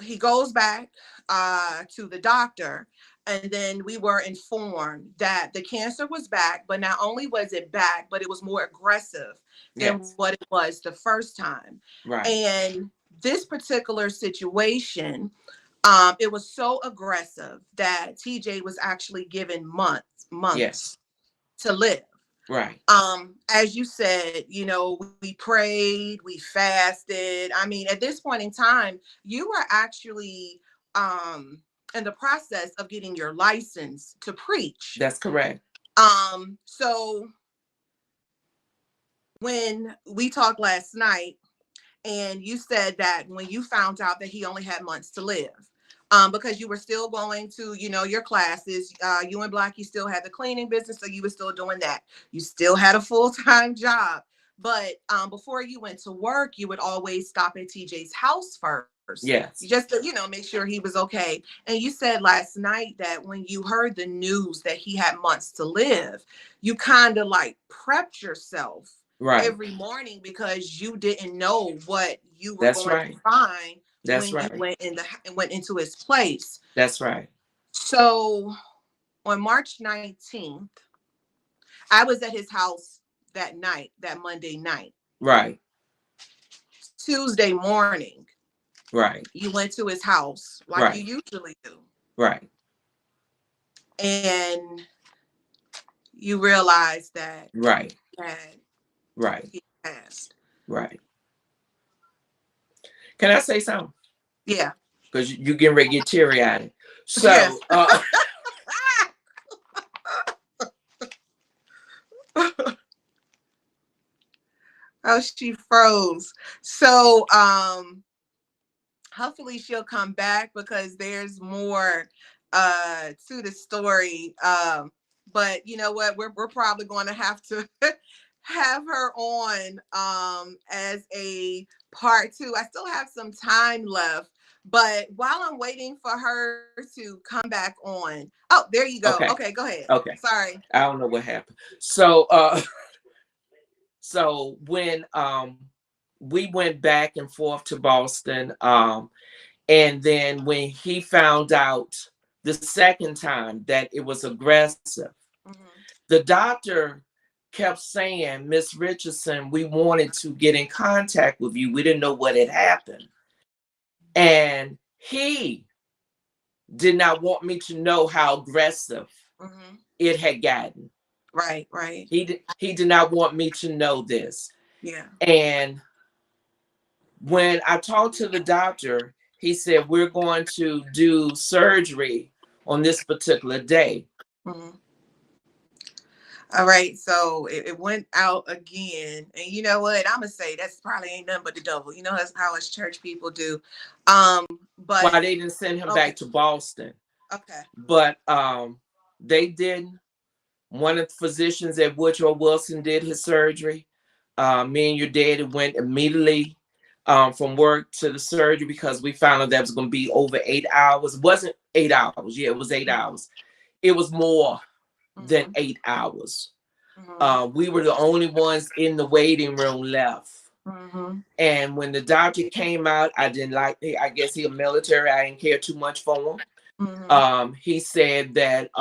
he goes back to the doctor, and then we were informed that the cancer was back, but not only was it back, but it was more aggressive than yes, what it was the first time. right, And this particular situation, it was so aggressive that TJ was actually given months yes, to live. right, As you said, we prayed, we fasted. I mean, at this point in time, you were actually in the process of getting your license to preach. that's correct. So when we talked last night, and you said that when you found out that he only had months to live, because you were still going to, your classes, you and Blackie still had the cleaning business, so you were still doing that. You still had a full-time job, but before you went to work, you would always stop at TJ's house first. You Yes, just to, make sure he was okay. And you said last night that when you heard the news that he had months to live, you kind of like prepped yourself right, every morning because you didn't know what you were that's going to right, find that's when you right, went into his place. that's right, So on March 19th, I was at his house that night, that Monday night. right, Tuesday morning, right, you went to his house like you right, usually do. right, And you realized that right, he had, right, he passed. right. Can I say something? Yeah. Because you getting ready to get teary eyed. Yes. So, Oh, she froze. So hopefully she'll come back because there's more to the story. But you know what, we're probably going to have to have her on as a part two. I still have some time left, but while I'm waiting for her to come back on, oh, there you go. Okay, okay, go ahead. okay. Sorry. I don't know what happened. So, so when we went back and forth to Boston, and then when he found out the second time that it was aggressive, Mm-hmm. the doctor kept saying, Miss Richardson, we wanted to get in contact with you. We didn't know what had happened. And he did not want me to know how aggressive Mm-hmm. it had gotten. Right, right. He did not want me to know this. Yeah. And when I talked to the doctor, he said, we're going to do surgery on this particular day. Mm-hmm. All right, so it went out again, and you know what? I'm gonna say that's probably ain't nothing but the devil. You know that's how us church people do. Um, Why but they didn't send him okay, back to Boston. okay, But they didn't. One of the physicians at Woodrow Wilson did his surgery. Me and your daddy went immediately from work to the surgery because we found out that was going to be over 8 hours. It wasn't 8 hours. Yeah, it was 8 hours. It was more than mm-hmm, 8 hours. mm-hmm, We were the only ones in the waiting room left. mm-hmm, And when the doctor came out, I didn't like. I guess he a military. I didn't care too much for him. mm-hmm, He said that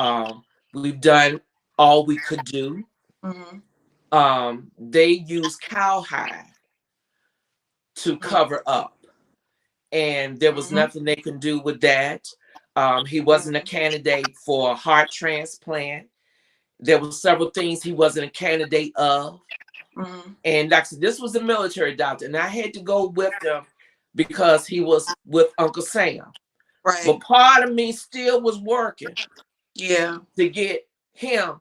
we've done all we could do. mm-hmm, They use cowhide to cover up, and there was mm-hmm, nothing they can do with that. He wasn't a mm-hmm, candidate for a heart transplant. There were several things he wasn't a candidate of. mm-hmm. And like I said, this was a military doctor, and I had to go with him because he was with Uncle Sam. But Right, part of me still was working yeah. to get him.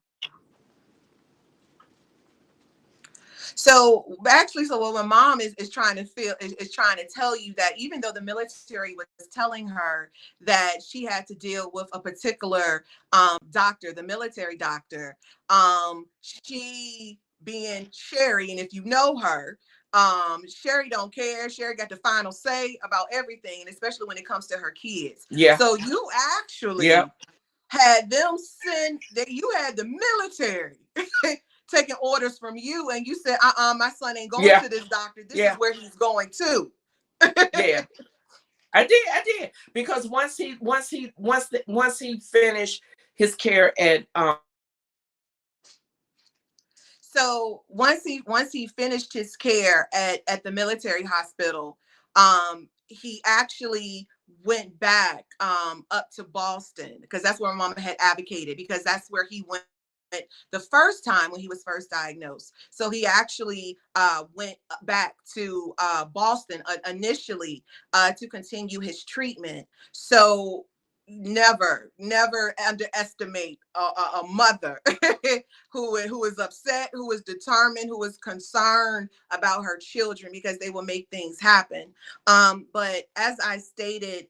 So actually, so what my mom is trying to feel is trying to tell you that even though the military was telling her that she had to deal with a particular doctor, the military doctor, she being Sherry, and if you know her, Sherry don't care. Sherry got the final say about everything, and especially when it comes to her kids. Yeah. So you Yeah. actually had them send that you had the military taking orders from you, and you said, my son ain't going Yeah. to this doctor. This is Yeah. where he's going to. Yeah. I did. Because once he finished his care at So once he finished his care at the military hospital, he actually went back up to Boston, because that's where my mama had advocated, because that's where he went the first time when he was first diagnosed. So he actually went back to Boston initially to continue his treatment. So never underestimate a mother who is upset, who is determined, who is concerned about her children, because they will make things happen. But as I stated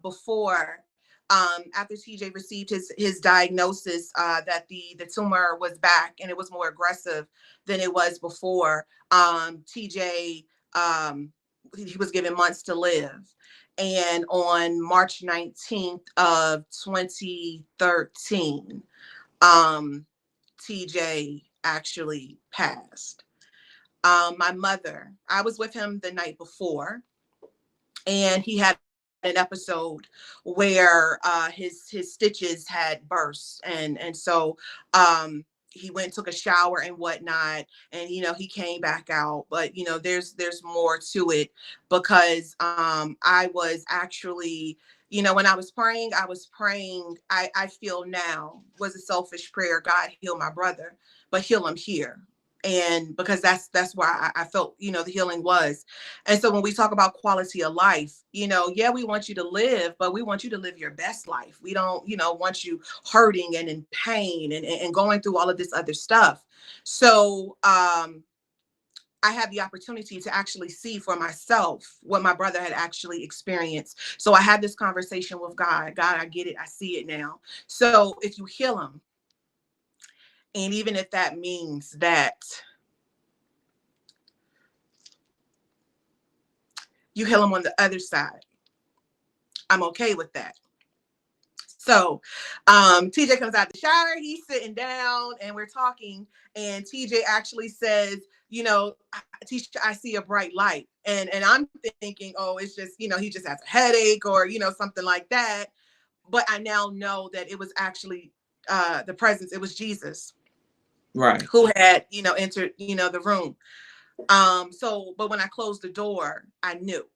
before, after TJ received his diagnosis that the tumor was back and it was more aggressive than it was before, TJ, he was given months to live. And on March 19th of 2013, TJ actually passed. My mother, I was with him the night before, and he had an episode where his stitches had burst, and so he went and took a shower and whatnot, and he came back out. But there's more to it, because I was actually, when I was praying, I feel now was a selfish prayer: God, heal my brother, but heal him here. And because that's where I felt the healing was. And so when we talk about quality of life, yeah, we want you to live, but we want you to live your best life. We don't want you hurting and in pain and going through all of this other stuff. So I had the opportunity to actually see for myself what my brother had actually experienced. So I had this conversation with God. God, I get it, I see it now. So if you heal him, and even if that means that you heal him on the other side, I'm okay with that. So TJ comes out the shower, he's sitting down, and we're talking, and TJ actually says, Tisha, I see a bright light. And I'm thinking, oh, it's just, he just has a headache, or, something like that. But I now know that it was actually the presence, it was Jesus right. who had, entered, the room. But when I closed the door, I knew.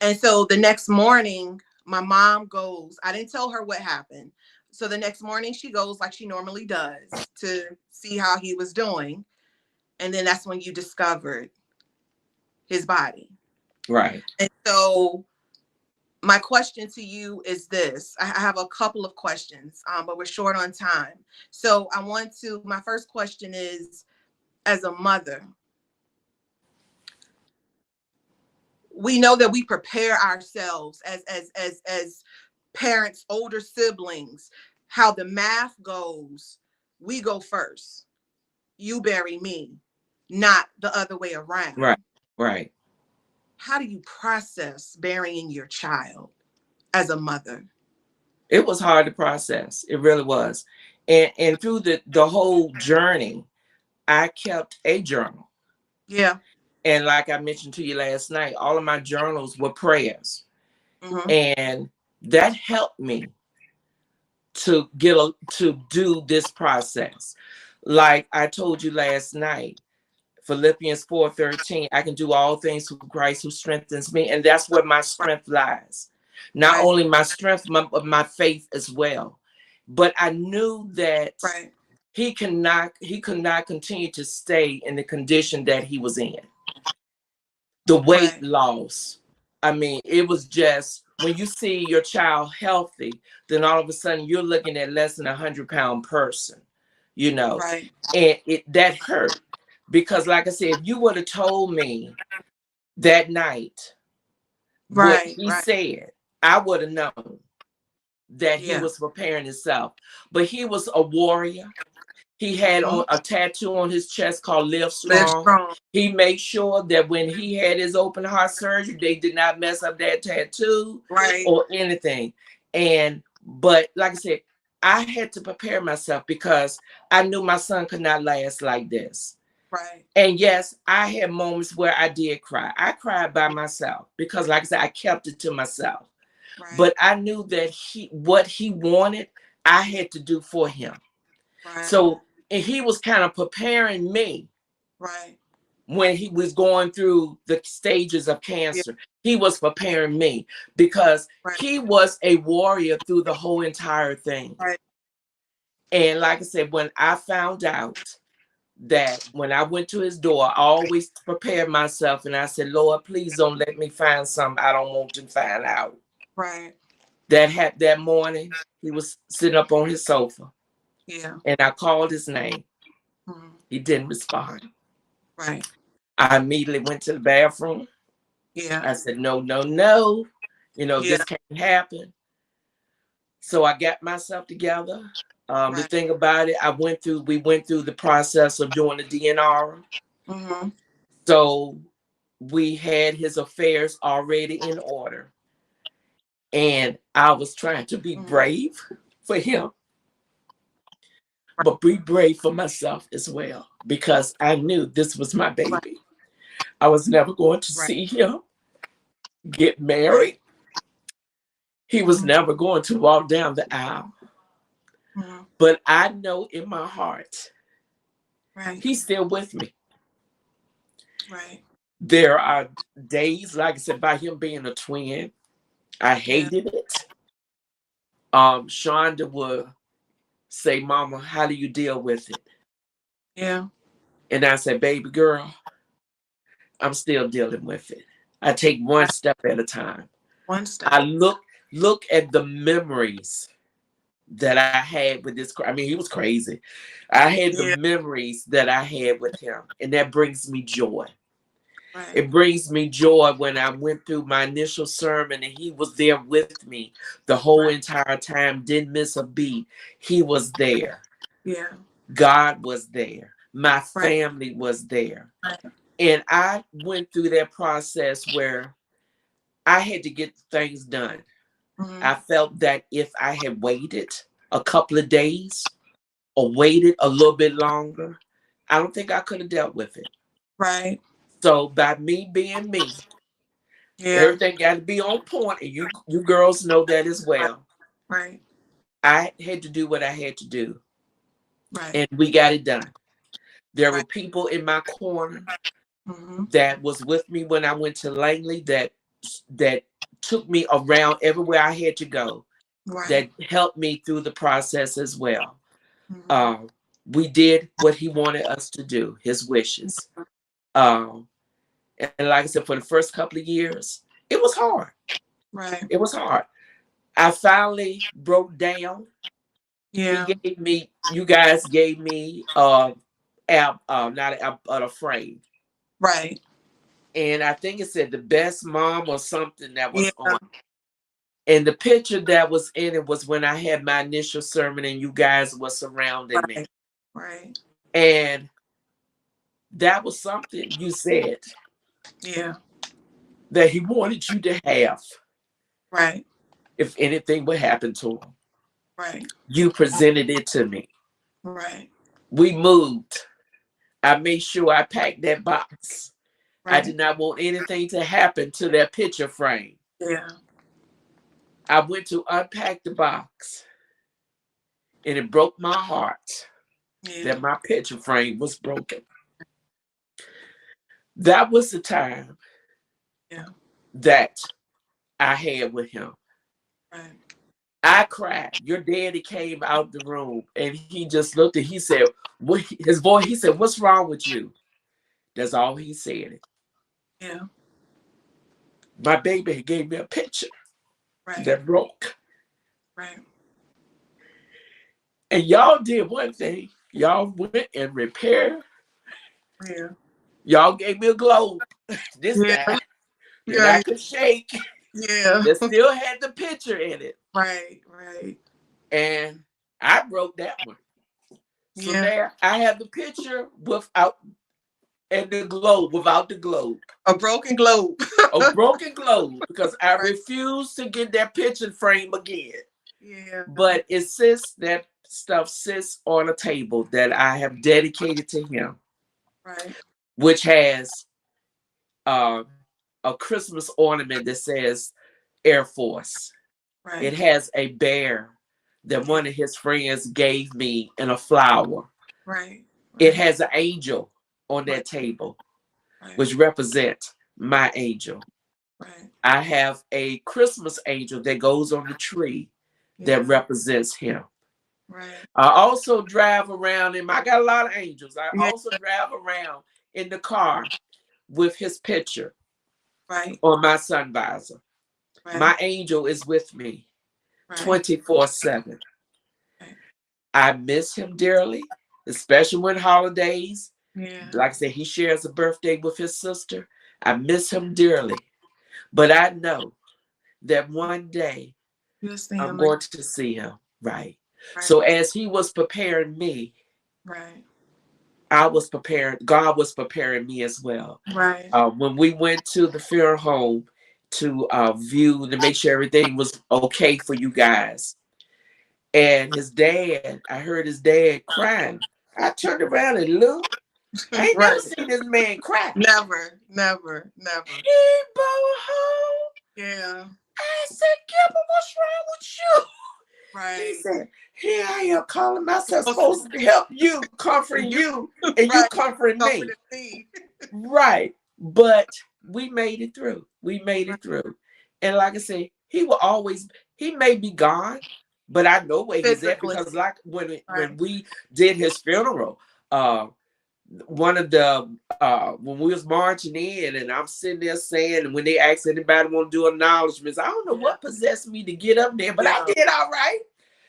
And so the next morning, my mom goes, I didn't tell her what happened. So the next morning, she goes like she normally does to see how he was doing. And then that's when you discovered his body. Right. And so my question to you is this. I have a couple of questions, but we're short on time. So my first question is, as a mother, we know that we prepare ourselves as parents, older siblings, how the math goes. We go first, you bury me, not the other way Right. around. Right. How do you process burying your child as a mother? It was hard to process. It really was. And through the whole journey, I kept a journal. Yeah. And like I mentioned to you last night, all of my journals were prayers. Mm-hmm. And that helped me to to do this process. Like I told you last night, Philippians 4:13, I can do all things through Christ who strengthens me. And that's where my strength lies. Not Right. only my strength, but my faith as well. But I knew that Right. he could not continue to stay in the condition that he was in. The weight Right. loss. I mean, it was just when you see your child healthy, then all of a sudden you're looking at less than 100-pound person, you know, Right. and that hurt because, like I said, if you would have told me that night what Right. he Right. said, I would have known that he Yeah. was preparing himself. But he was a warrior. He had Mhm. on a tattoo on his chest called Live Live Strong. strong. He made sure that when he had his open heart surgery, they did not mess up that tattoo Right. or anything. But like I said, I had to prepare myself because I knew my son could not last like this. Right. And yes, I had moments where I did cry. I cried by myself because, like I said, I kept it to myself. Right. But I knew that what he wanted, I had to do for him. Right. So, and he was kind of preparing me Right. when he was going through the stages of Yeah. cancer. He was preparing me because Right. he was a warrior through the whole entire thing. Right. And like I said, when I found out that when I went to his door, I always prepared myself and I said, Lord, please don't let me find something I don't want to find out. Right. That morning, he was sitting up on his sofa Yeah. and I called his name. Mhm. He didn't respond. Right. I immediately went to the bathroom. Yeah. I said, no, no, no. Yeah. This can't happen. So I got myself together. The Right. thing about it, we went through the process of doing the DNR. Mm-hmm. So we had his affairs already in order. And I was trying to be Mm-hmm. brave for him, but be brave for myself as well, because I knew this was my Right. baby. I was never going to Right. see him get Right. married. He was Mm-hmm. never going to walk down the aisle. Mm-hmm. But I know in my heart, Right. he's still with me. Right. There are days, like I said, by him being a twin, I Yeah. hated it. Shonda would say, Mama, how do you deal with it? Yeah. And I said, baby girl, I'm still dealing with it. I take one Right. step at a time. One I step. look at the memories that I had with this. I mean, he was crazy. I had the Yeah. memories that I had with him, and that brings me joy. Right. It brings me joy when I went through my initial sermon and he was there with me the whole Right. entire time, didn't miss a beat. He was there. Yeah. God was there. My Right. family was there. Right. And I went through that process where I had to get things done. Mm-hmm. I felt that if I had waited a couple of days or waited a little bit longer, I don't think I could have dealt with it. Right. So by me being me, Yeah. everything got to be on point, and you girls know that as Right. well. Right. I had to do what I had to do, Right. and we got it done. There were Right. people in my corner Mm-hmm. that was with me when I went to Langley that took me around everywhere I had to go, Right. that helped me through the process as well. Mm-hmm. Um, we did what he wanted us to do, his wishes. Um, and like I said, for the first couple of years, it was hard. Right. It was hard. I finally broke down. Yeah. You guys gave me not an app, but a frame. Right. And I think it said the best mom or something that Yeah. was on. And the picture that was in it was when I had my initial sermon and you guys were surrounding me. Right. Right. And that was something you said Yeah. that he wanted you to have Right. if anything would happen to him. Right. You presented it to me. Right. We moved. I made sure I packed that box. I Right. did not want anything to happen to that picture frame. Yeah. I went to unpack the box, and it broke my heart Yeah. that my picture frame was broken. That was the time Yeah. that I had with him. Right. I cried. Your daddy came out the room and he just looked and he said, his voice, he said, what's wrong with you? That's all he said. Yeah. My baby gave me a picture Right. that broke. Right. And y'all did one thing. Y'all went and repaired. Yeah. Y'all gave me a globe this Yeah. time that I Right. could shake Yeah. that still had the picture in it. Right. Right. And I broke that one. So Yeah. now I have the picture without and the globe without the globe. A broken globe. A broken globe because I Right. refuse to get that picture frame again. Yeah. But it sits that stuff sits on a table that I have dedicated to him, Right. which has uh, a Christmas ornament that says Air Force. It Right. has a bear that Yeah. one of his friends gave me in a flower. Right. It Right. has an angel on Right. that table, Right. which represents my angel. Right. I have a Christmas angel that goes on the tree that Yeah. represents him. Right. I also drive around in I got a lot of angels. I Yeah. also drive around in the car with his picture Right. on my sun visor. Right. My angel is with me Right. 24/7. Right. I miss him dearly, especially when holidays. Yeah. Like I said, he shares a birthday with his sister. I miss him dearly. But I know that one day You'll see I'm him going again. to see him. Right. Right. So as he was preparing me, Right. I was prepared. God was preparing me as well. Right. When we went to the funeral home to view to make sure everything was okay for you guys, and his dad, I heard his dad crying. I turned around and looked. I ain't never Right. seen this man cry. Never. Never. Never. He brought home. Yeah. I said, Gilbert, what's wrong with you? He Right. said, here I am calling myself supposed to help you, comforting You you, and you right. comforting me. Comforted me. Right. But we made it through. We made Right. it through. And like I said, he will always, he may be gone, but I know where he's at Physically. because like Right. when we did his funeral, one of the when we was marching in and I'm sitting there saying, and when they asked anybody want to do acknowledgments, I don't know Yeah. what possessed me to get up there, but I Yeah. did all right.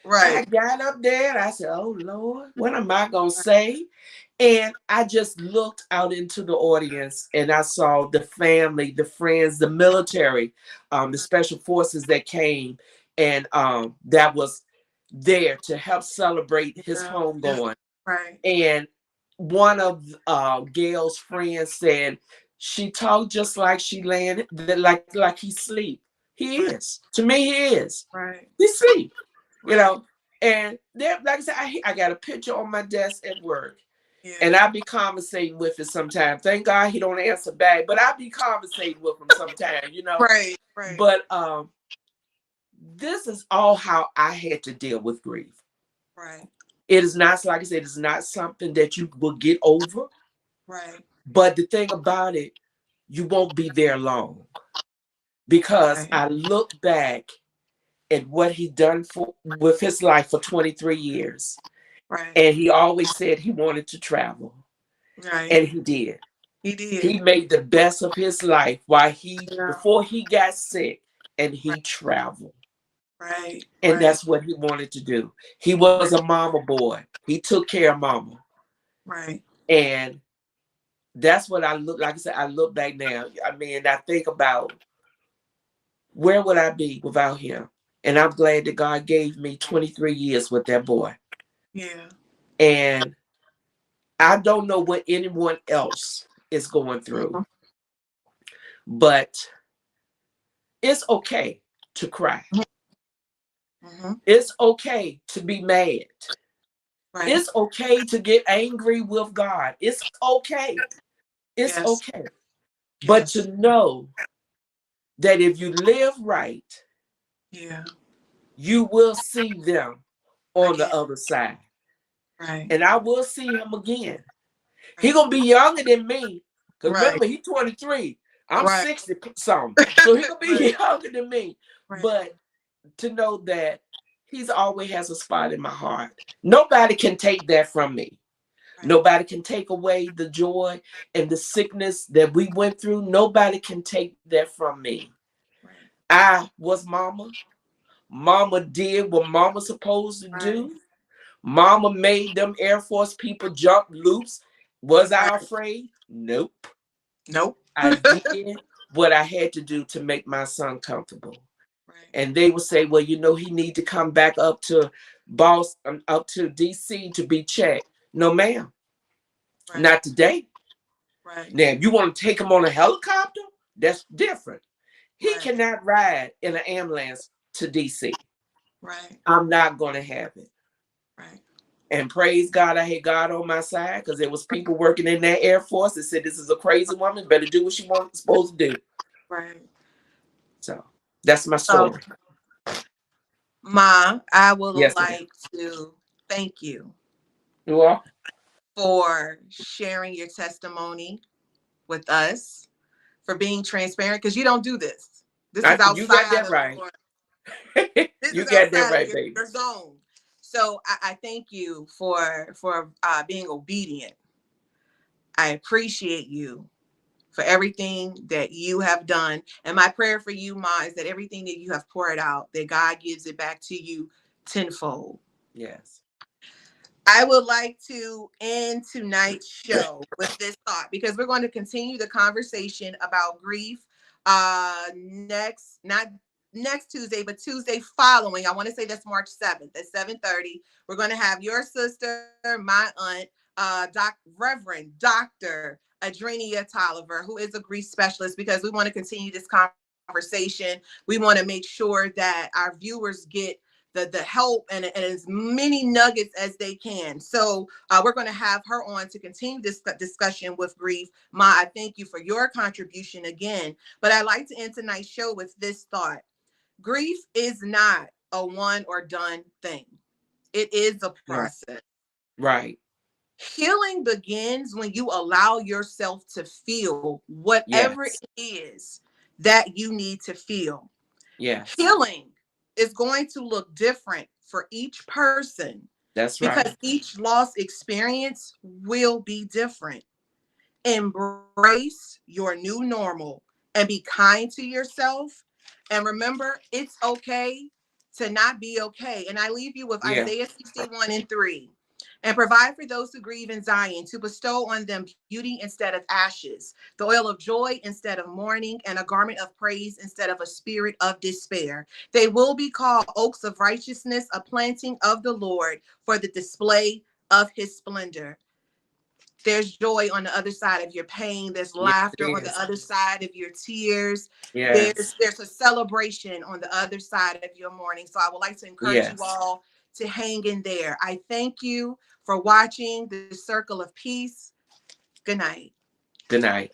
I Right. got up there and I said, oh Lord, what am I gonna say? And I just looked out into the audience and I saw the family, the friends, the military, the special forces that came and that was there to help celebrate his Yeah. Yeah. homegoing. Right. And one of Gail's friends said she talked just like she laying like he sleep. He Right. is. To me, he is. Right. He sleep. You Right. know. And there, like I said, I got a picture on my desk at work. And Yeah. I be conversating with him sometimes. Thank God he don't answer back, but I be conversating with him sometimes. Right. Right. But this is all how I had to deal with grief. Right. It is not, like I said, it's not something that you will get over. Right. But the thing about it, you won't be there long because Right. I look back at what he done with his life for 23 years. Right. And he always said he wanted to travel. Right. And he did. He did. He made the best of his life Yeah. before he got sick and Right. he traveled. Right. And Right. that's what he wanted to do. He was Right. a mama boy. He took care of mama. Right. And that's what I look like I said, I look back now. I mean, I think about where would I be without him? And I'm glad that God gave me 23 years with that boy. Yeah. And I don't know what anyone else is going through, but it's okay to cry. Mm-hmm. It's okay to be mad. Right. It's okay to get angry with God. It's okay. It's Yes. okay. But Yes. to know that if you live right, Yeah. you will see them on the Again. other side. Right. And I will see him again. He Right. gonna be younger than me. Because Right. remember, he's 23. I'm Right. 60 something. So he gonna Right. be younger than me. Right. But to know that he's always has a spot in my heart. Nobody can take that from me. Right. Nobody can take away the joy and the sickness that we went through. Nobody can take that from me. Right. I was mama. Mama did what mama supposed to Right. do. Mama made them Air Force people jump loops. Was I Right. afraid? Nope. Nope. I did what I had to do to make my son comfortable. Right. And they would say, well, he need to come back up to Boston, up to DC to be checked. No, ma'am, Right. not today. Right. Now, if you want to take him on a helicopter, that's different. He Right. cannot ride in an ambulance to DC. Right. I'm not going to have it. Right. And praise God, I had God on my side, because there was people working in that Air Force that said, this is a crazy woman, better do what she supposed to do. Right. So that's my So, story. Ma, I would Yes, ma'am. like to thank you You are. for sharing your testimony with us, for being transparent, because you don't do this. This is You got outside that of right. your, this You is got that outside of right, baby. your zone. So I thank you for being obedient. I appreciate you for everything that you have done. And my prayer for you, Ma, is that everything that you have poured out, that God gives it back to you tenfold. Yes. I would like to end tonight's show with this thought, because we're going to continue the conversation about grief not next Tuesday, but Tuesday following. I want to say that's March 7th at 7:30. We're going to have your sister, my aunt, Reverend Dr. Adrenia Tolliver, who is a grief specialist, because we want to continue this conversation. We want to make sure that our viewers get the help and as many nuggets as they can. So we're going to have her on to continue this discussion with grief. Ma, I thank you for your contribution again. But I'd like to end tonight's show with this thought. Grief is not a one or done thing. It is a Right. process. Right. Healing begins when you allow yourself to feel whatever it Yes. is that you need to feel. Yes. Healing is going to look different for each person, That's right. because each loss experience will be different. Embrace your new normal and be kind to yourself. And remember, it's okay to not be okay. And I leave you with Yeah. Isaiah 61:3. And provide for those who grieve in Zion, to bestow on them beauty instead of ashes, the oil of joy instead of mourning, and a garment of praise instead of a spirit of despair. They will be called oaks of righteousness, a planting of the Lord, for the display of his splendor. There's joy on the other side of your pain. There's Yes, laughter it on the is. other side of your tears. Yes. There's a celebration on the other side of your mourning. So I would like to encourage you Yes. all to hang in there. I thank you for watching the Circle of Peace. Good night. Good night.